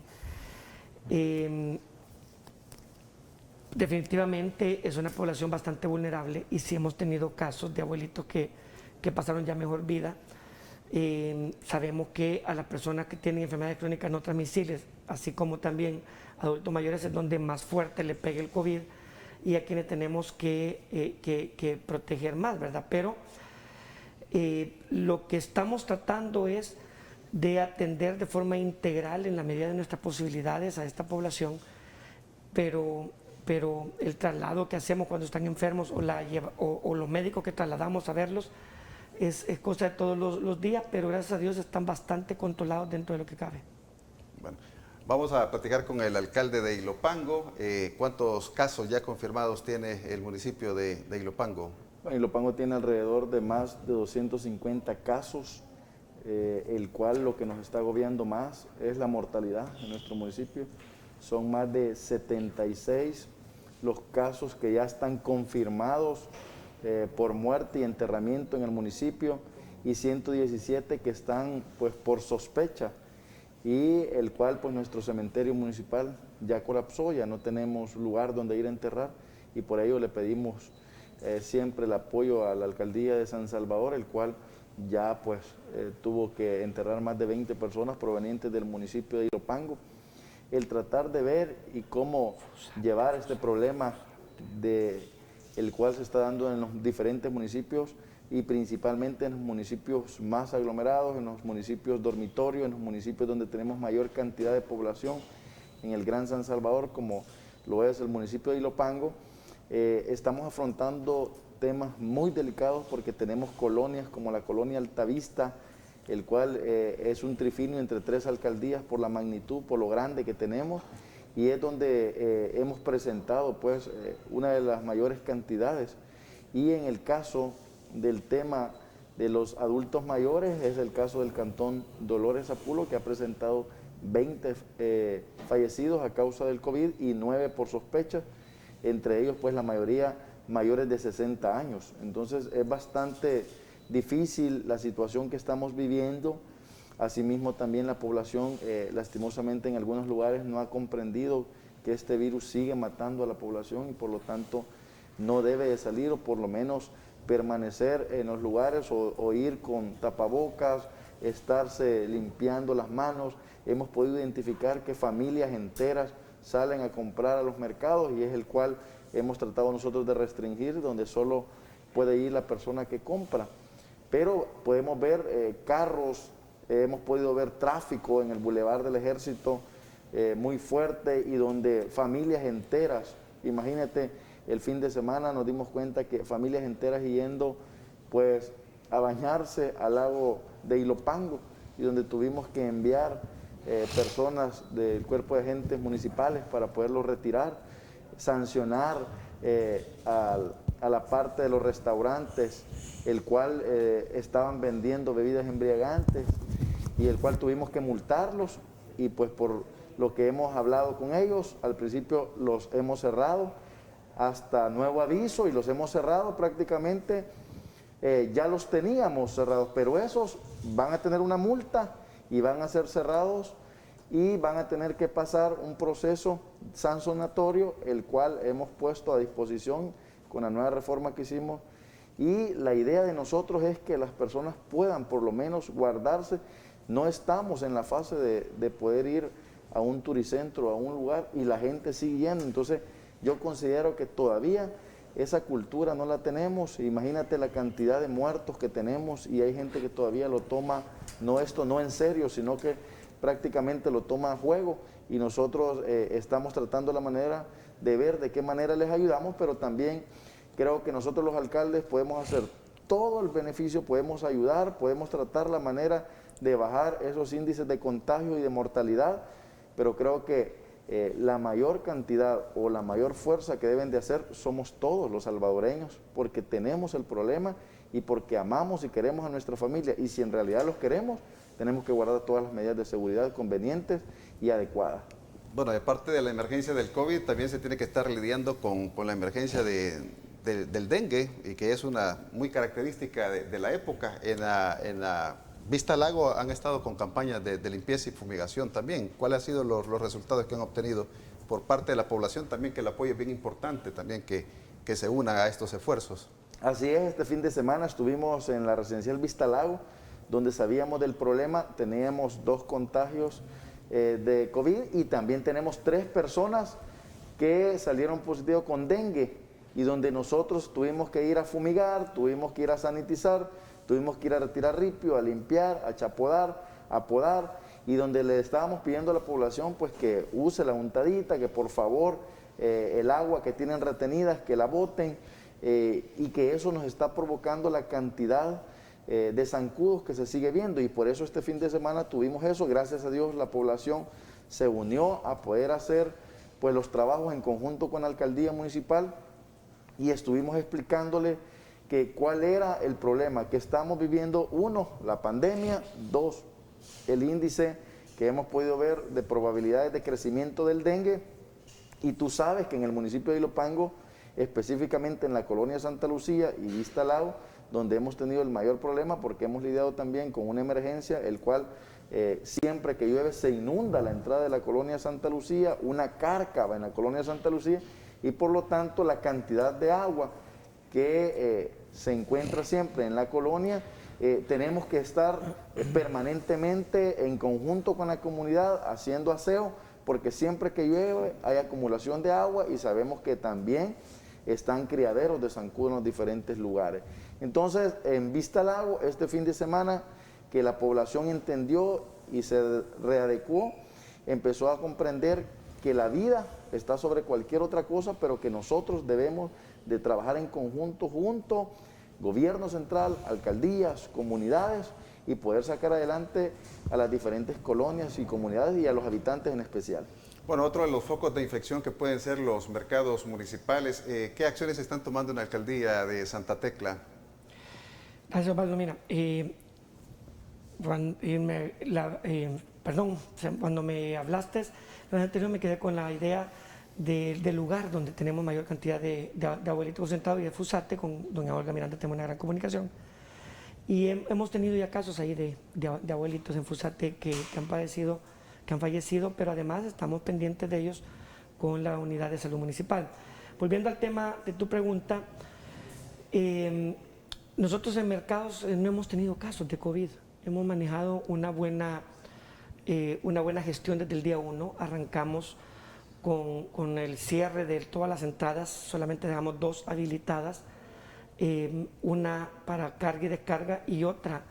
Definitivamente es una población bastante vulnerable, y sí hemos tenido casos de abuelitos que pasaron ya mejor vida. Sabemos que a las personas que tienen enfermedades crónicas no transmisibles, así como también adultos mayores, es donde más fuerte le pega el COVID, y a quienes tenemos que proteger más, ¿verdad? Pero lo que estamos tratando es de atender de forma integral, en la medida de nuestras posibilidades, a esta población, pero el traslado que hacemos cuando están enfermos, o los médicos que trasladamos a verlos, es cosa de todos los días, pero gracias a Dios están bastante controlados dentro de lo que cabe. Bueno, vamos a platicar con el alcalde de Ilopango. ¿Cuántos casos ya confirmados tiene el municipio de Ilopango? Bueno, Ilopango tiene alrededor de más de 250 casos, el cual lo que nos está agobiando más es la mortalidad en nuestro municipio. Son más de 76 los casos que ya están confirmados por muerte y enterramiento en el municipio, y 117 que están pues por sospecha, y el cual pues nuestro cementerio municipal ya colapsó, ya no tenemos lugar donde ir a enterrar, y por ello le pedimos siempre el apoyo a la alcaldía de San Salvador, el cual ya pues tuvo que enterrar más de 20 personas provenientes del municipio de Ilopango. El tratar de ver y cómo llevar este problema el cual se está dando en los diferentes municipios, y principalmente en los municipios más aglomerados, en los municipios dormitorios, en los municipios donde tenemos mayor cantidad de población, en el Gran San Salvador, como lo es el municipio de Ilopango. Estamos afrontando temas muy delicados porque tenemos colonias como la colonia Altavista, el cual es un trifinio entre 3 alcaldías por la magnitud, por lo grande que tenemos, y es donde hemos presentado pues una de las mayores cantidades. Y en el caso del tema de los adultos mayores, es el caso del cantón Dolores Apulo, que ha presentado 20 fallecidos a causa del COVID y 9 por sospecha, entre ellos pues la mayoría mayores de 60 años. Entonces es bastante difícil la situación que estamos viviendo. Asimismo también la población lastimosamente en algunos lugares no ha comprendido que este virus sigue matando a la población, y por lo tanto no debe de salir, o por lo menos permanecer en los lugares o ir con tapabocas, estarse limpiando las manos. Hemos podido identificar que familias enteras salen a comprar a los mercados, y es el cual hemos tratado nosotros de restringir, donde solo puede ir la persona que compra. Pero podemos ver carros, hemos podido ver tráfico en el Boulevard del Ejército muy fuerte, y donde familias enteras, imagínate, el fin de semana nos dimos cuenta que familias enteras yendo pues a bañarse al lago de Ilopango, y donde tuvimos que enviar personas del cuerpo de agentes municipales para poderlos retirar, sancionar a la parte de los restaurantes, el cual estaban vendiendo bebidas embriagantes, y el cual tuvimos que multarlos, y pues por lo que hemos hablado con ellos, al principio los hemos cerrado hasta nuevo aviso, y los hemos cerrado prácticamente, ya los teníamos cerrados, pero esos van a tener una multa y van a ser cerrados, y van a tener que pasar un proceso sancionatorio, el cual hemos puesto a disposición con la nueva reforma que hicimos. Y la idea de nosotros es que las personas puedan por lo menos guardarse. No estamos en la fase de poder ir a un turicentro, a un lugar, y la gente sigue yendo. Entonces yo considero que todavía esa cultura no la tenemos. Imagínate la cantidad de muertos que tenemos, y hay gente que todavía lo toma, no en serio, sino que prácticamente lo toma a juego, y nosotros estamos tratando la manera de ver de qué manera les ayudamos, pero también creo que nosotros los alcaldes podemos hacer todo el beneficio, podemos ayudar, podemos tratar la manera de bajar esos índices de contagio y de mortalidad, pero creo que la mayor cantidad o la mayor fuerza que deben de hacer somos todos los salvadoreños, porque tenemos el problema y porque amamos y queremos a nuestra familia, y si en realidad los queremos, tenemos que guardar todas las medidas de seguridad convenientes y adecuadas. Bueno, de parte de la emergencia del COVID, también se tiene que estar lidiando con la emergencia del dengue, y que es una muy característica de la época. En la Vista Lago han estado con campañas de limpieza y fumigación también. ¿Cuáles han sido los resultados que han obtenido por parte de la población? También que el apoyo es bien importante, también que se unan a estos esfuerzos. Así es, este fin de semana estuvimos en la residencial Vista Lago, donde sabíamos del problema. Teníamos 2 contagios de COVID, y también tenemos 3 personas que salieron positivos con dengue, y donde nosotros tuvimos que ir a fumigar, tuvimos que ir a sanitizar, tuvimos que ir a retirar ripio, a limpiar, a chapodar, a podar, y donde le estábamos pidiendo a la población pues que use la untadita, que por favor el agua que tienen retenidas, que la boten, y que eso nos está provocando la cantidad de zancudos que se sigue viendo, y por eso este fin de semana tuvimos eso. Gracias a Dios la población se unió a poder hacer pues los trabajos en conjunto con la alcaldía municipal, y estuvimos explicándole que cuál era el problema que estamos viviendo. 1, la pandemia; 2, el índice que hemos podido ver de probabilidades de crecimiento del dengue, y tú sabes que en el municipio de Ilopango, específicamente en la colonia Santa Lucía y Vista Lago, donde hemos tenido el mayor problema porque hemos lidiado también con una emergencia, el cual siempre que llueve se inunda la entrada de la colonia Santa Lucía, una cárcava en la colonia Santa Lucía, y por lo tanto la cantidad de agua que se encuentra siempre en la colonia, tenemos que estar permanentemente en conjunto con la comunidad haciendo aseo, porque siempre que llueve hay acumulación de agua y sabemos que también están criaderos de zancudo en los diferentes lugares. Entonces, en Vista Lago, este fin de semana que la población entendió y se readecuó, empezó a comprender que la vida está sobre cualquier otra cosa, pero que nosotros debemos de trabajar en conjunto, junto, gobierno central, alcaldías, comunidades, y poder sacar adelante a las diferentes colonias y comunidades y a los habitantes en especial. Bueno, otro de los focos de infección que pueden ser los mercados municipales, ¿qué acciones están tomando en la alcaldía de Santa Tecla? Gracias, Osvaldo. Mira, cuando me hablaste, la vez anterior me quedé con la idea del lugar donde tenemos mayor cantidad de abuelitos sentados y de Fusate. Con doña Olga Miranda tenemos una gran comunicación. Y hemos tenido ya casos ahí de abuelitos en Fusate que han padecido, que han fallecido, pero además estamos pendientes de ellos con la unidad de salud municipal. Volviendo al tema de tu pregunta, nosotros en mercados no hemos tenido casos de COVID. Hemos manejado una buena gestión desde el día 1. Arrancamos con el cierre de todas las entradas, solamente dejamos 2 habilitadas, una para carga y descarga y otra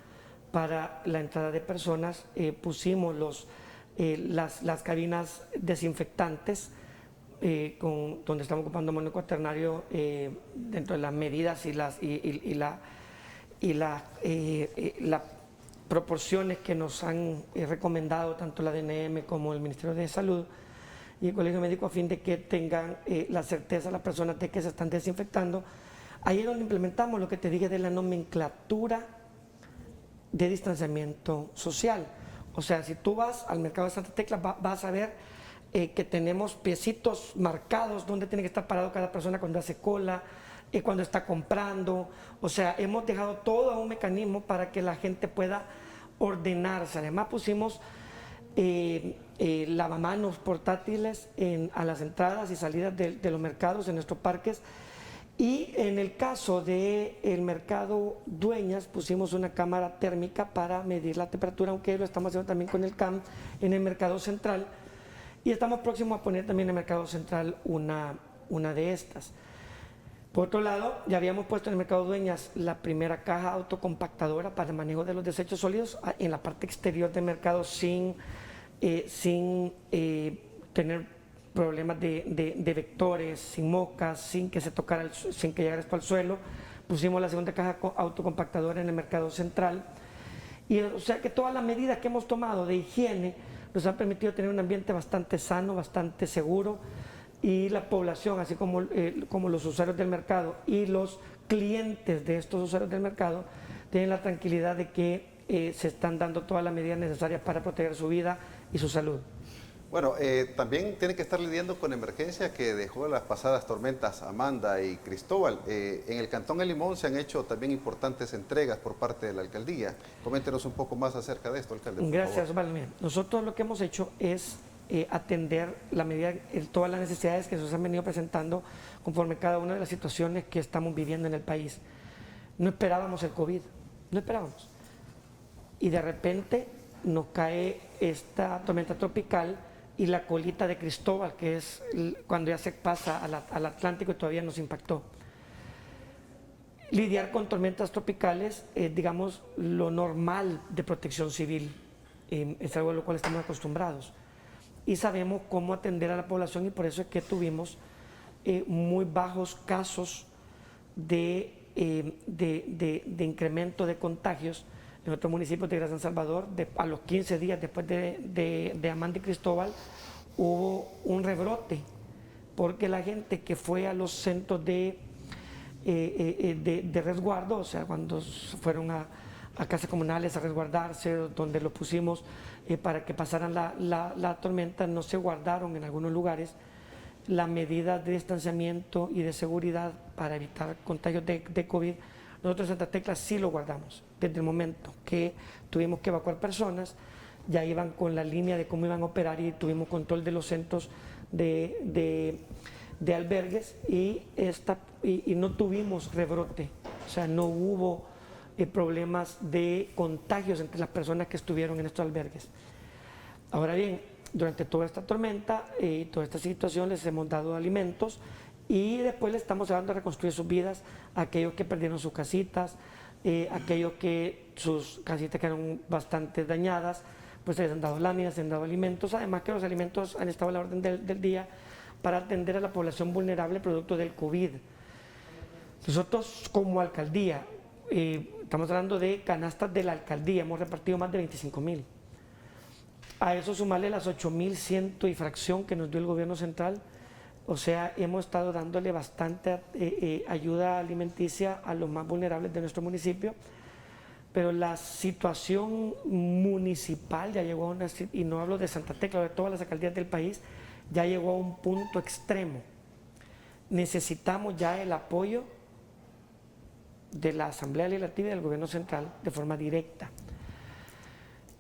para la entrada de personas. Pusimos las cabinas desinfectantes, donde estamos ocupando amonio cuaternario dentro de las medidas y las proporciones que nos han recomendado tanto la DNM como el Ministerio de Salud y el Colegio Médico, a fin de que tengan la certeza las personas de que se están desinfectando. Ahí es donde implementamos lo que te dije de la nomenclatura de distanciamiento social. O sea, si tú vas al mercado de Santa Tecla, vas a ver que tenemos piecitos marcados donde tiene que estar parado cada persona cuando hace cola, cuando está comprando. O sea, hemos dejado todo un mecanismo para que la gente pueda ordenarse. Además pusimos lavamanos portátiles a las entradas y salidas de los mercados en nuestros parques. Y en el caso del mercado Dueñas pusimos una cámara térmica para medir la temperatura, aunque lo estamos haciendo también con el CAM en el mercado central. Y estamos próximos a poner también en el mercado central una de estas. Por otro lado, ya habíamos puesto en el mercado Dueñas la primera caja autocompactadora para el manejo de los desechos sólidos en la parte exterior del mercado sin tener problemas de vectores, sin moscas, sin que llegara esto al suelo. Pusimos la segunda caja autocompactadora en el mercado central. Y o sea que todas las medidas que hemos tomado de higiene nos han permitido tener un ambiente bastante sano, bastante seguro, y la población, así como los usuarios del mercado y los clientes de estos usuarios del mercado, tienen la tranquilidad de que se están dando todas las medidas necesarias para proteger su vida y su salud. Bueno, también tiene que estar lidiando con emergencia que dejó las pasadas tormentas Amanda y Cristóbal. En el Cantón El Limón se han hecho también importantes entregas por parte de la alcaldía. Coméntenos un poco más acerca de esto, alcalde. Gracias, Osvaldo. Nosotros lo que hemos hecho es atender todas las necesidades que se nos han venido presentando conforme cada una de las situaciones que estamos viviendo en el país. No esperábamos el COVID, no esperábamos. Y de repente nos cae esta tormenta tropical y la colita de Cristóbal, que es cuando ya se pasa al Atlántico y todavía nos impactó. Lidiar con tormentas tropicales es, digamos, lo normal de protección civil, es algo a lo cual estamos acostumbrados. Y sabemos cómo atender a la población, y por eso es que tuvimos muy bajos casos de incremento de contagios en otros municipios de Gran San Salvador. A los 15 días después de Amanda y Cristóbal hubo un rebrote, porque la gente que fue a los centros de resguardo, o sea, cuando fueron a casas comunales a resguardarse, donde los pusimos para que pasaran la tormenta, no se guardaron en algunos lugares las medidas de distanciamiento y de seguridad para evitar contagios de COVID, Nosotros en Santa Tecla sí lo guardamos. Desde el momento que tuvimos que evacuar personas, ya iban con la línea de cómo iban a operar y tuvimos control de los centros de albergues y no tuvimos rebrote, o sea, no hubo problemas de contagios entre las personas que estuvieron en estos albergues. Ahora bien, durante toda esta tormenta y toda esta situación les hemos dado alimentos y después les estamos ayudando a reconstruir sus vidas a aquellos que perdieron sus casitas, aquellos que sus casitas quedaron bastante dañadas, pues se les han dado láminas, se les han dado alimentos, además que los alimentos han estado a la orden del día para atender a la población vulnerable producto del COVID. Nosotros como alcaldía, estamos hablando de canastas de la alcaldía, hemos repartido más de 25,000. A eso sumarle las 8,100 y fracción que nos dio el gobierno central, o sea, hemos estado dándole bastante ayuda alimenticia a los más vulnerables de nuestro municipio, pero la situación municipal ya llegó a una, y no hablo de Santa Tecla, de todas las alcaldías del país, ya llegó a un punto extremo. Necesitamos ya el apoyo de la Asamblea Legislativa y del Gobierno Central de forma directa.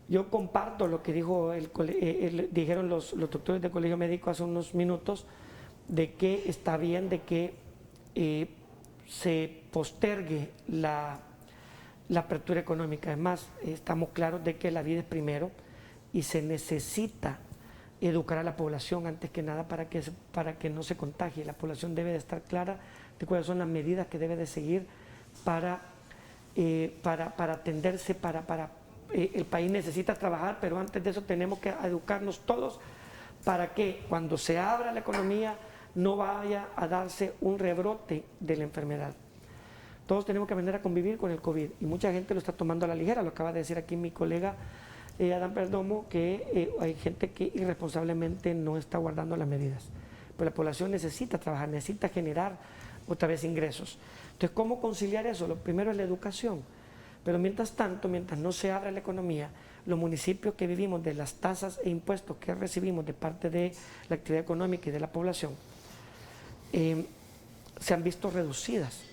Yo comparto lo que dijeron los doctores del Colegio Médico hace unos minutos, de que está bien de que se postergue la apertura económica. Además, estamos claros de que la vida es primero y se necesita educar a la población antes que nada para que no se contagie. La población debe de estar clara de cuáles son las medidas que debe de seguir para atenderse, el país necesita trabajar, pero antes de eso tenemos que educarnos todos para que cuando se abra la economía no vaya a darse un rebrote de la enfermedad. Todos tenemos que aprender a convivir con el COVID y mucha gente lo está tomando a la ligera, lo acaba de decir aquí mi colega Adán Perdomo, que hay gente que irresponsablemente no está guardando las medidas. Pero la población necesita trabajar, necesita generar otra vez ingresos. Entonces, ¿cómo conciliar eso? Lo primero es la educación. Pero mientras tanto, mientras no se abra la economía, los municipios que vivimos de las tasas e impuestos que recibimos de parte de la actividad económica y de la población, se han visto reducidas.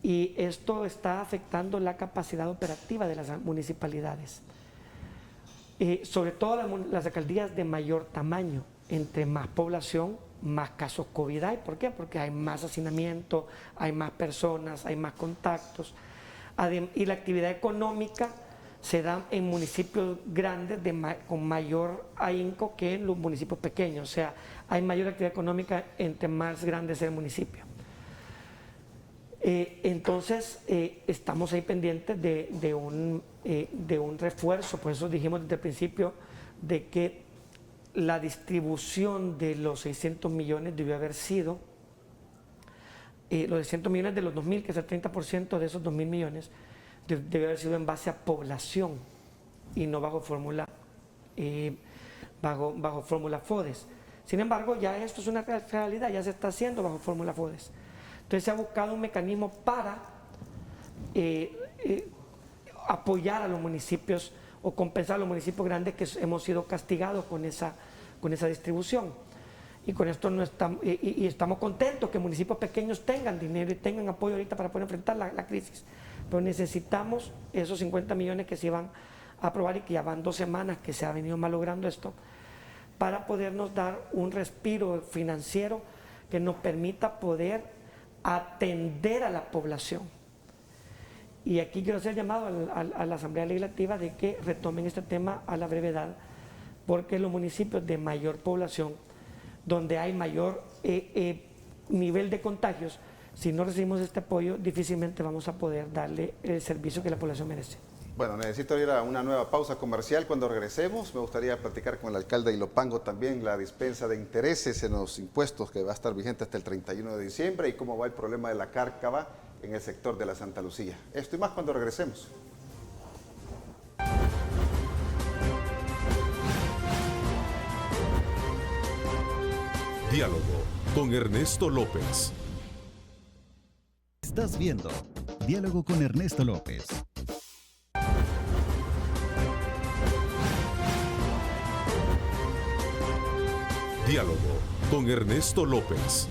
Y esto está afectando la capacidad operativa de las municipalidades. Sobre todo las alcaldías de mayor tamaño, entre más población, más casos COVID hay. ¿Por qué? Porque hay más hacinamiento, hay más personas, hay más contactos. Y la actividad económica se da en municipios grandes con mayor ahínco que en los municipios pequeños. O sea, hay mayor actividad económica entre más grande sea el municipio. Entonces, estamos ahí pendientes de un refuerzo. Por eso dijimos desde el principio de que la distribución de los 600 millones debió haber sido, los 600 millones de los 2.000, que es el 30% de esos 2.000 millones, debió haber sido en base a población y no bajo fórmula FODES. Sin embargo, ya esto es una realidad, ya se está haciendo bajo fórmula FODES. Entonces se ha buscado un mecanismo para apoyar a los municipios o compensar a los municipios grandes que hemos sido castigados con esa distribución. Y con esto no estamos, y estamos contentos que municipios pequeños tengan dinero y tengan apoyo ahorita para poder enfrentar la crisis. Pero necesitamos esos 50 millones que se iban a aprobar y que ya van 2 semanas que se ha venido malogrando esto, para podernos dar un respiro financiero que nos permita poder atender a la población. Y aquí quiero hacer llamado a la Asamblea Legislativa de que retomen este tema a la brevedad, porque los municipios de mayor población, donde hay mayor nivel de contagios, si no recibimos este apoyo, difícilmente vamos a poder darle el servicio que la población merece. Bueno, necesito ir a una nueva pausa comercial. Cuando regresemos, me gustaría platicar con el alcalde de Ilopango también la dispensa de intereses en los impuestos que va a estar vigente hasta el 31 de diciembre y cómo va el problema de la cárcava en el sector de la Santa Lucía. Esto y más cuando regresemos. Diálogo con Ernesto López. Estás viendo Diálogo con Ernesto López. Diálogo con Ernesto López.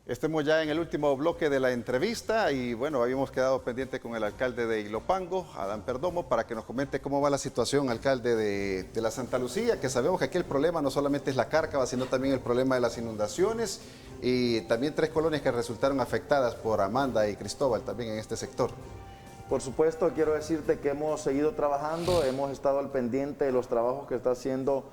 Estemos ya en el último bloque de la entrevista y bueno, habíamos quedado pendiente con el alcalde de Ilopango, Adán Perdomo, para que nos comente cómo va la situación, alcalde de la Santa Lucía, que sabemos que aquí el problema no solamente es la cárcava, sino también el problema de las inundaciones y también 3 colonias que resultaron afectadas por Amanda y Cristóbal también en este sector. Por supuesto, quiero decirte que hemos seguido trabajando, hemos estado al pendiente de los trabajos que está haciendo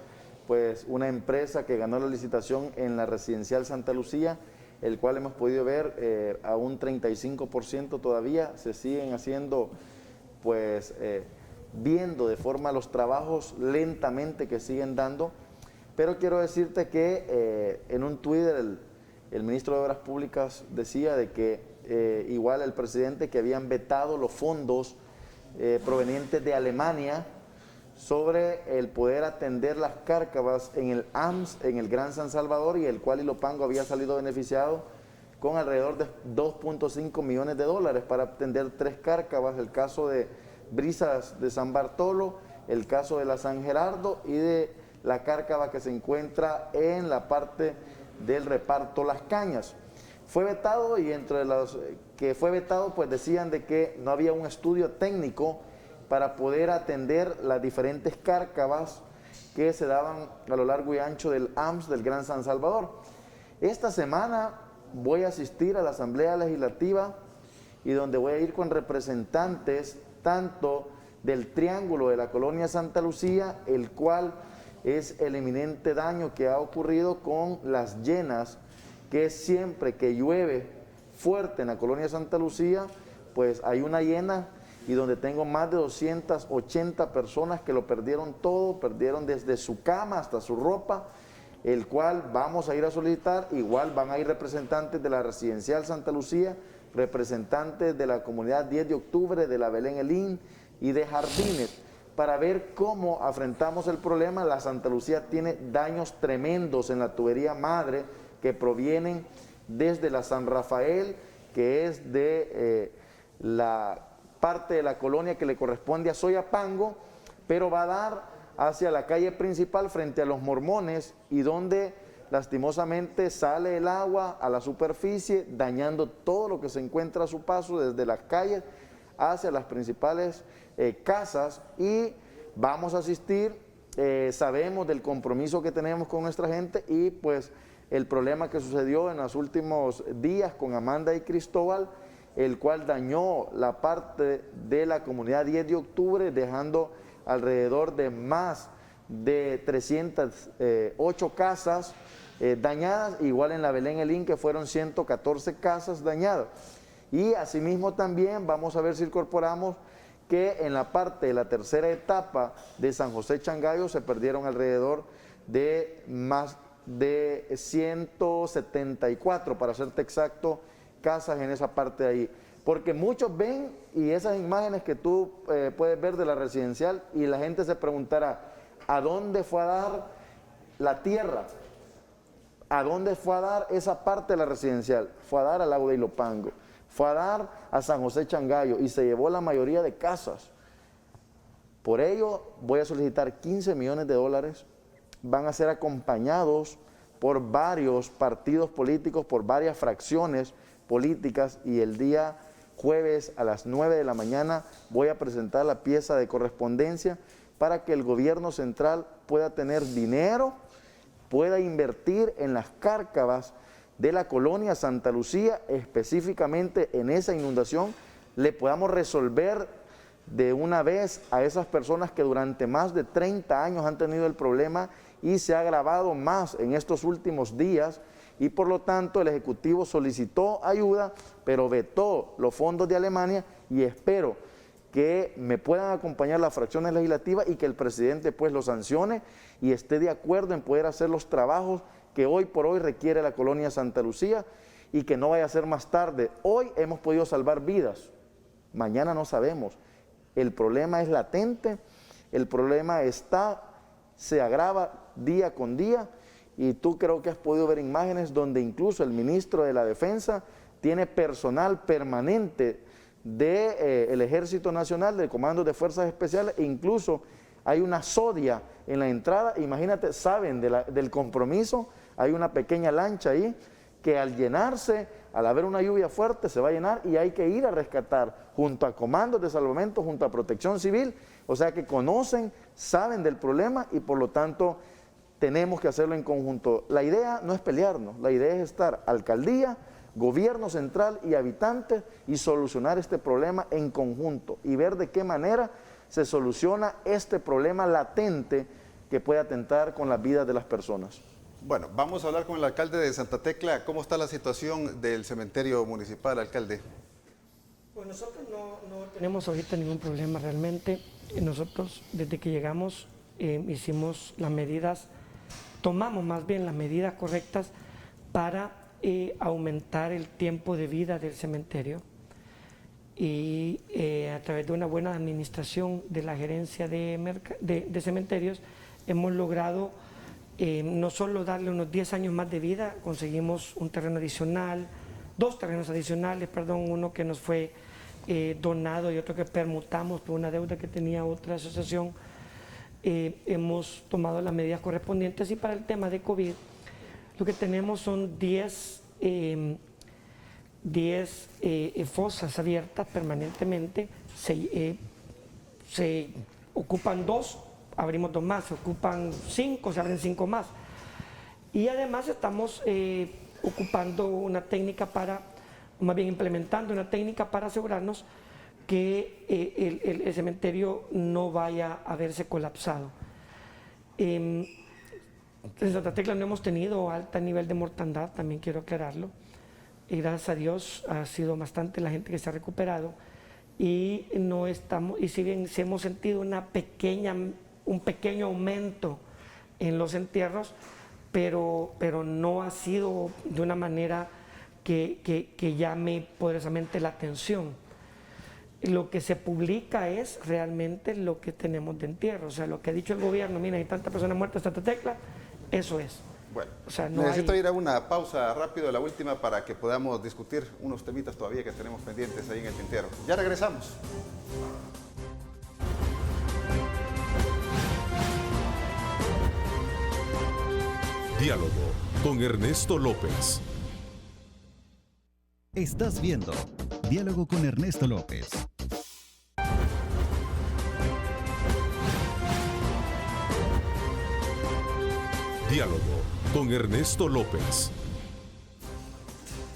pues una empresa que ganó la licitación en la residencial Santa Lucía, el cual hemos podido ver a un 35% todavía se siguen haciendo, pues viendo de forma los trabajos lentamente que siguen dando, pero quiero decirte que en un Twitter el ministro de Obras Públicas decía de que igual el presidente que habían vetado los fondos provenientes de Alemania sobre el poder atender las cárcavas en el AMS, en el Gran San Salvador, y el cual Ilopango había salido beneficiado con alrededor de 2.5 millones de dólares para atender 3 cárcavas, el caso de Brisas de San Bartolo, el caso de la San Gerardo y de la cárcava que se encuentra en la parte del reparto Las Cañas. Fue vetado y entre los que fue vetado pues decían de que no había un estudio técnico para poder atender las diferentes cárcavas que se daban a lo largo y ancho del AMS del Gran San Salvador. Esta semana voy a asistir a la Asamblea Legislativa y donde voy a ir con representantes tanto del Triángulo de la Colonia Santa Lucía, el cual es el eminente daño que ha ocurrido con las llenas, que siempre que llueve fuerte en la Colonia Santa Lucía, pues hay una llena, y donde tengo más de 280 personas que lo perdieron todo, perdieron desde su cama hasta su ropa, el cual vamos a ir a solicitar. Igual van a ir representantes de la Residencial Santa Lucía, representantes de la comunidad 10 de octubre, de la Belén Elín y de Jardines, para ver cómo afrontamos el problema. La Santa Lucía tiene daños tremendos en la tubería madre que provienen desde la San Rafael, que es de la parte de la colonia que le corresponde a Soyapango, pero va a dar hacia la calle principal frente a los Mormones, y donde lastimosamente sale el agua a la superficie, dañando todo lo que se encuentra a su paso desde las calles hacia las principales casas. Y vamos a asistir, sabemos del compromiso que tenemos con nuestra gente y pues el problema que sucedió en los últimos días con Amanda y Cristóbal, el cual dañó la parte de la comunidad 10 de octubre, dejando alrededor de más de 308 casas dañadas, igual en la Belén Elín, que fueron 114 casas dañadas. Y asimismo también vamos a ver si incorporamos que en la parte de la tercera etapa de San José Changayo se perdieron alrededor de más de 174, para serte exacto, casas en esa parte de ahí, porque muchos ven y esas imágenes que tú puedes ver de la residencial, y la gente se preguntará, ¿a dónde fue a dar la tierra? ¿A dónde fue a dar esa parte de la residencial? Fue a dar al lago de Ilopango, fue a dar a San José Changayo y se llevó la mayoría de casas. Por ello voy a solicitar 15 millones de dólares, van a ser acompañados por varios partidos políticos, por varias fracciones políticas, y el día jueves a las 9 de la mañana voy a presentar la pieza de correspondencia para que el gobierno central pueda tener dinero, pueda invertir en las cárcavas de la colonia Santa Lucía, específicamente en esa inundación, le podamos resolver de una vez a esas personas que durante más de 30 años han tenido el problema y se ha agravado más en estos últimos días. Y por lo tanto el Ejecutivo solicitó ayuda, pero vetó los fondos de Alemania, y espero que me puedan acompañar las fracciones legislativas y que el presidente pues lo sancione y esté de acuerdo en poder hacer los trabajos que hoy por hoy requiere la colonia Santa Lucía, y que no vaya a ser más tarde. Hoy hemos podido salvar vidas, mañana no sabemos. El problema es latente, el problema se agrava día con día. Y tú creo que has podido ver imágenes donde incluso el ministro de la Defensa tiene personal permanente del Ejército Nacional, del Comando de Fuerzas Especiales, e incluso hay una zodia en la entrada. Imagínate, saben del compromiso, hay una pequeña lancha ahí que al llenarse, al haber una lluvia fuerte, se va a llenar y hay que ir a rescatar junto a comandos de salvamento, junto a Protección Civil, o sea que conocen, saben del problema y por lo tanto tenemos que hacerlo en conjunto. La idea no es pelearnos, la idea es estar alcaldía, gobierno central y habitantes y solucionar este problema en conjunto y ver de qué manera se soluciona este problema latente que puede atentar con las vidas de las personas. Bueno, vamos a hablar con el alcalde de Santa Tecla. ¿Cómo está la situación del cementerio municipal, alcalde? Pues nosotros no tenemos ahorita ningún problema realmente. Nosotros desde que llegamos hicimos las medidas, tomamos más bien las medidas correctas para aumentar el tiempo de vida del cementerio y a través de una buena administración de la gerencia de cementerios hemos logrado no solo darle unos 10 años más de vida, conseguimos un terreno adicional, 2 terrenos adicionales, perdón, uno que nos fue donado y otro que permutamos por una deuda que tenía otra asociación. Hemos tomado las medidas correspondientes y para el tema de COVID lo que tenemos son 10 fosas abiertas permanentemente, se ocupan 2, abrimos 2 más, se ocupan 5, se abren 5 más. Y además estamos ocupando una técnica más bien implementando una técnica para asegurarnos que el cementerio no vaya a verse colapsado. En Santa Tecla no hemos tenido alto nivel de mortandad, también quiero aclararlo. Y gracias a Dios ha sido bastante la gente que se ha recuperado y si bien sí hemos sentido un pequeño aumento en los entierros, pero no ha sido de una manera que llame poderosamente la atención. Lo que se publica es realmente lo que tenemos de entierro, o sea, lo que ha dicho el gobierno, mira, hay tantas personas muertas en Santa Tecla, eso es. Bueno, o sea, no necesito ir a una pausa rápido, la última, para que podamos discutir unos temitas todavía que tenemos pendientes ahí en el tintero. Ya regresamos. Diálogo con Ernesto López. Estás viendo Diálogo con Ernesto López. Diálogo con Ernesto López.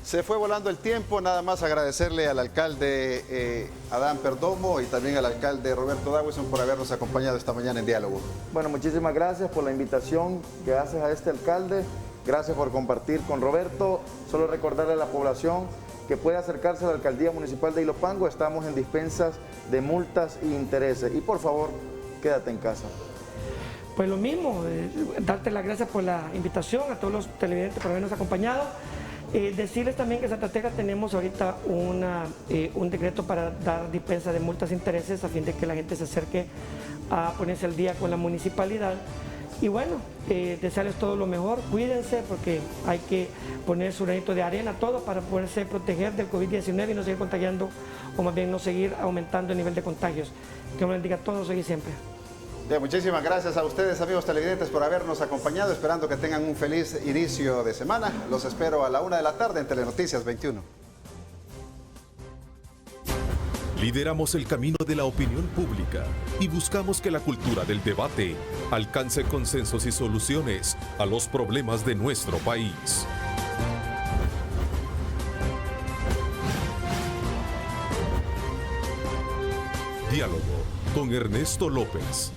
Se fue volando el tiempo, nada más agradecerle al alcalde Adán Perdomo y también al alcalde Roberto Dawson por habernos acompañado esta mañana en Diálogo. Bueno, muchísimas gracias por la invitación que haces a este alcalde, gracias por compartir con Roberto. Solo recordarle a la población que puede acercarse a la Alcaldía Municipal de Ilopango, estamos en dispensas de multas e intereses y por favor, quédate en casa. Pues lo mismo, darte las gracias por la invitación, a todos los televidentes por habernos acompañado. Decirles también que en Santa Tecla tenemos ahorita un decreto para dar dispensa de multas e intereses a fin de que la gente se acerque a ponerse al día con la municipalidad. Y bueno, desearles todo lo mejor, cuídense porque hay que poner su granito de arena todo para poderse proteger del COVID-19 y no seguir contagiando o más bien no seguir aumentando el nivel de contagios. Que Dios bendiga a todos hoy y siempre. Bien, muchísimas gracias a ustedes, amigos televidentes, por habernos acompañado, esperando que tengan un feliz inicio de semana. Los espero a la 1 de la tarde en Telenoticias 21. Lideramos el camino de la opinión pública y buscamos que la cultura del debate alcance consensos y soluciones a los problemas de nuestro país. Diálogo con Ernesto López.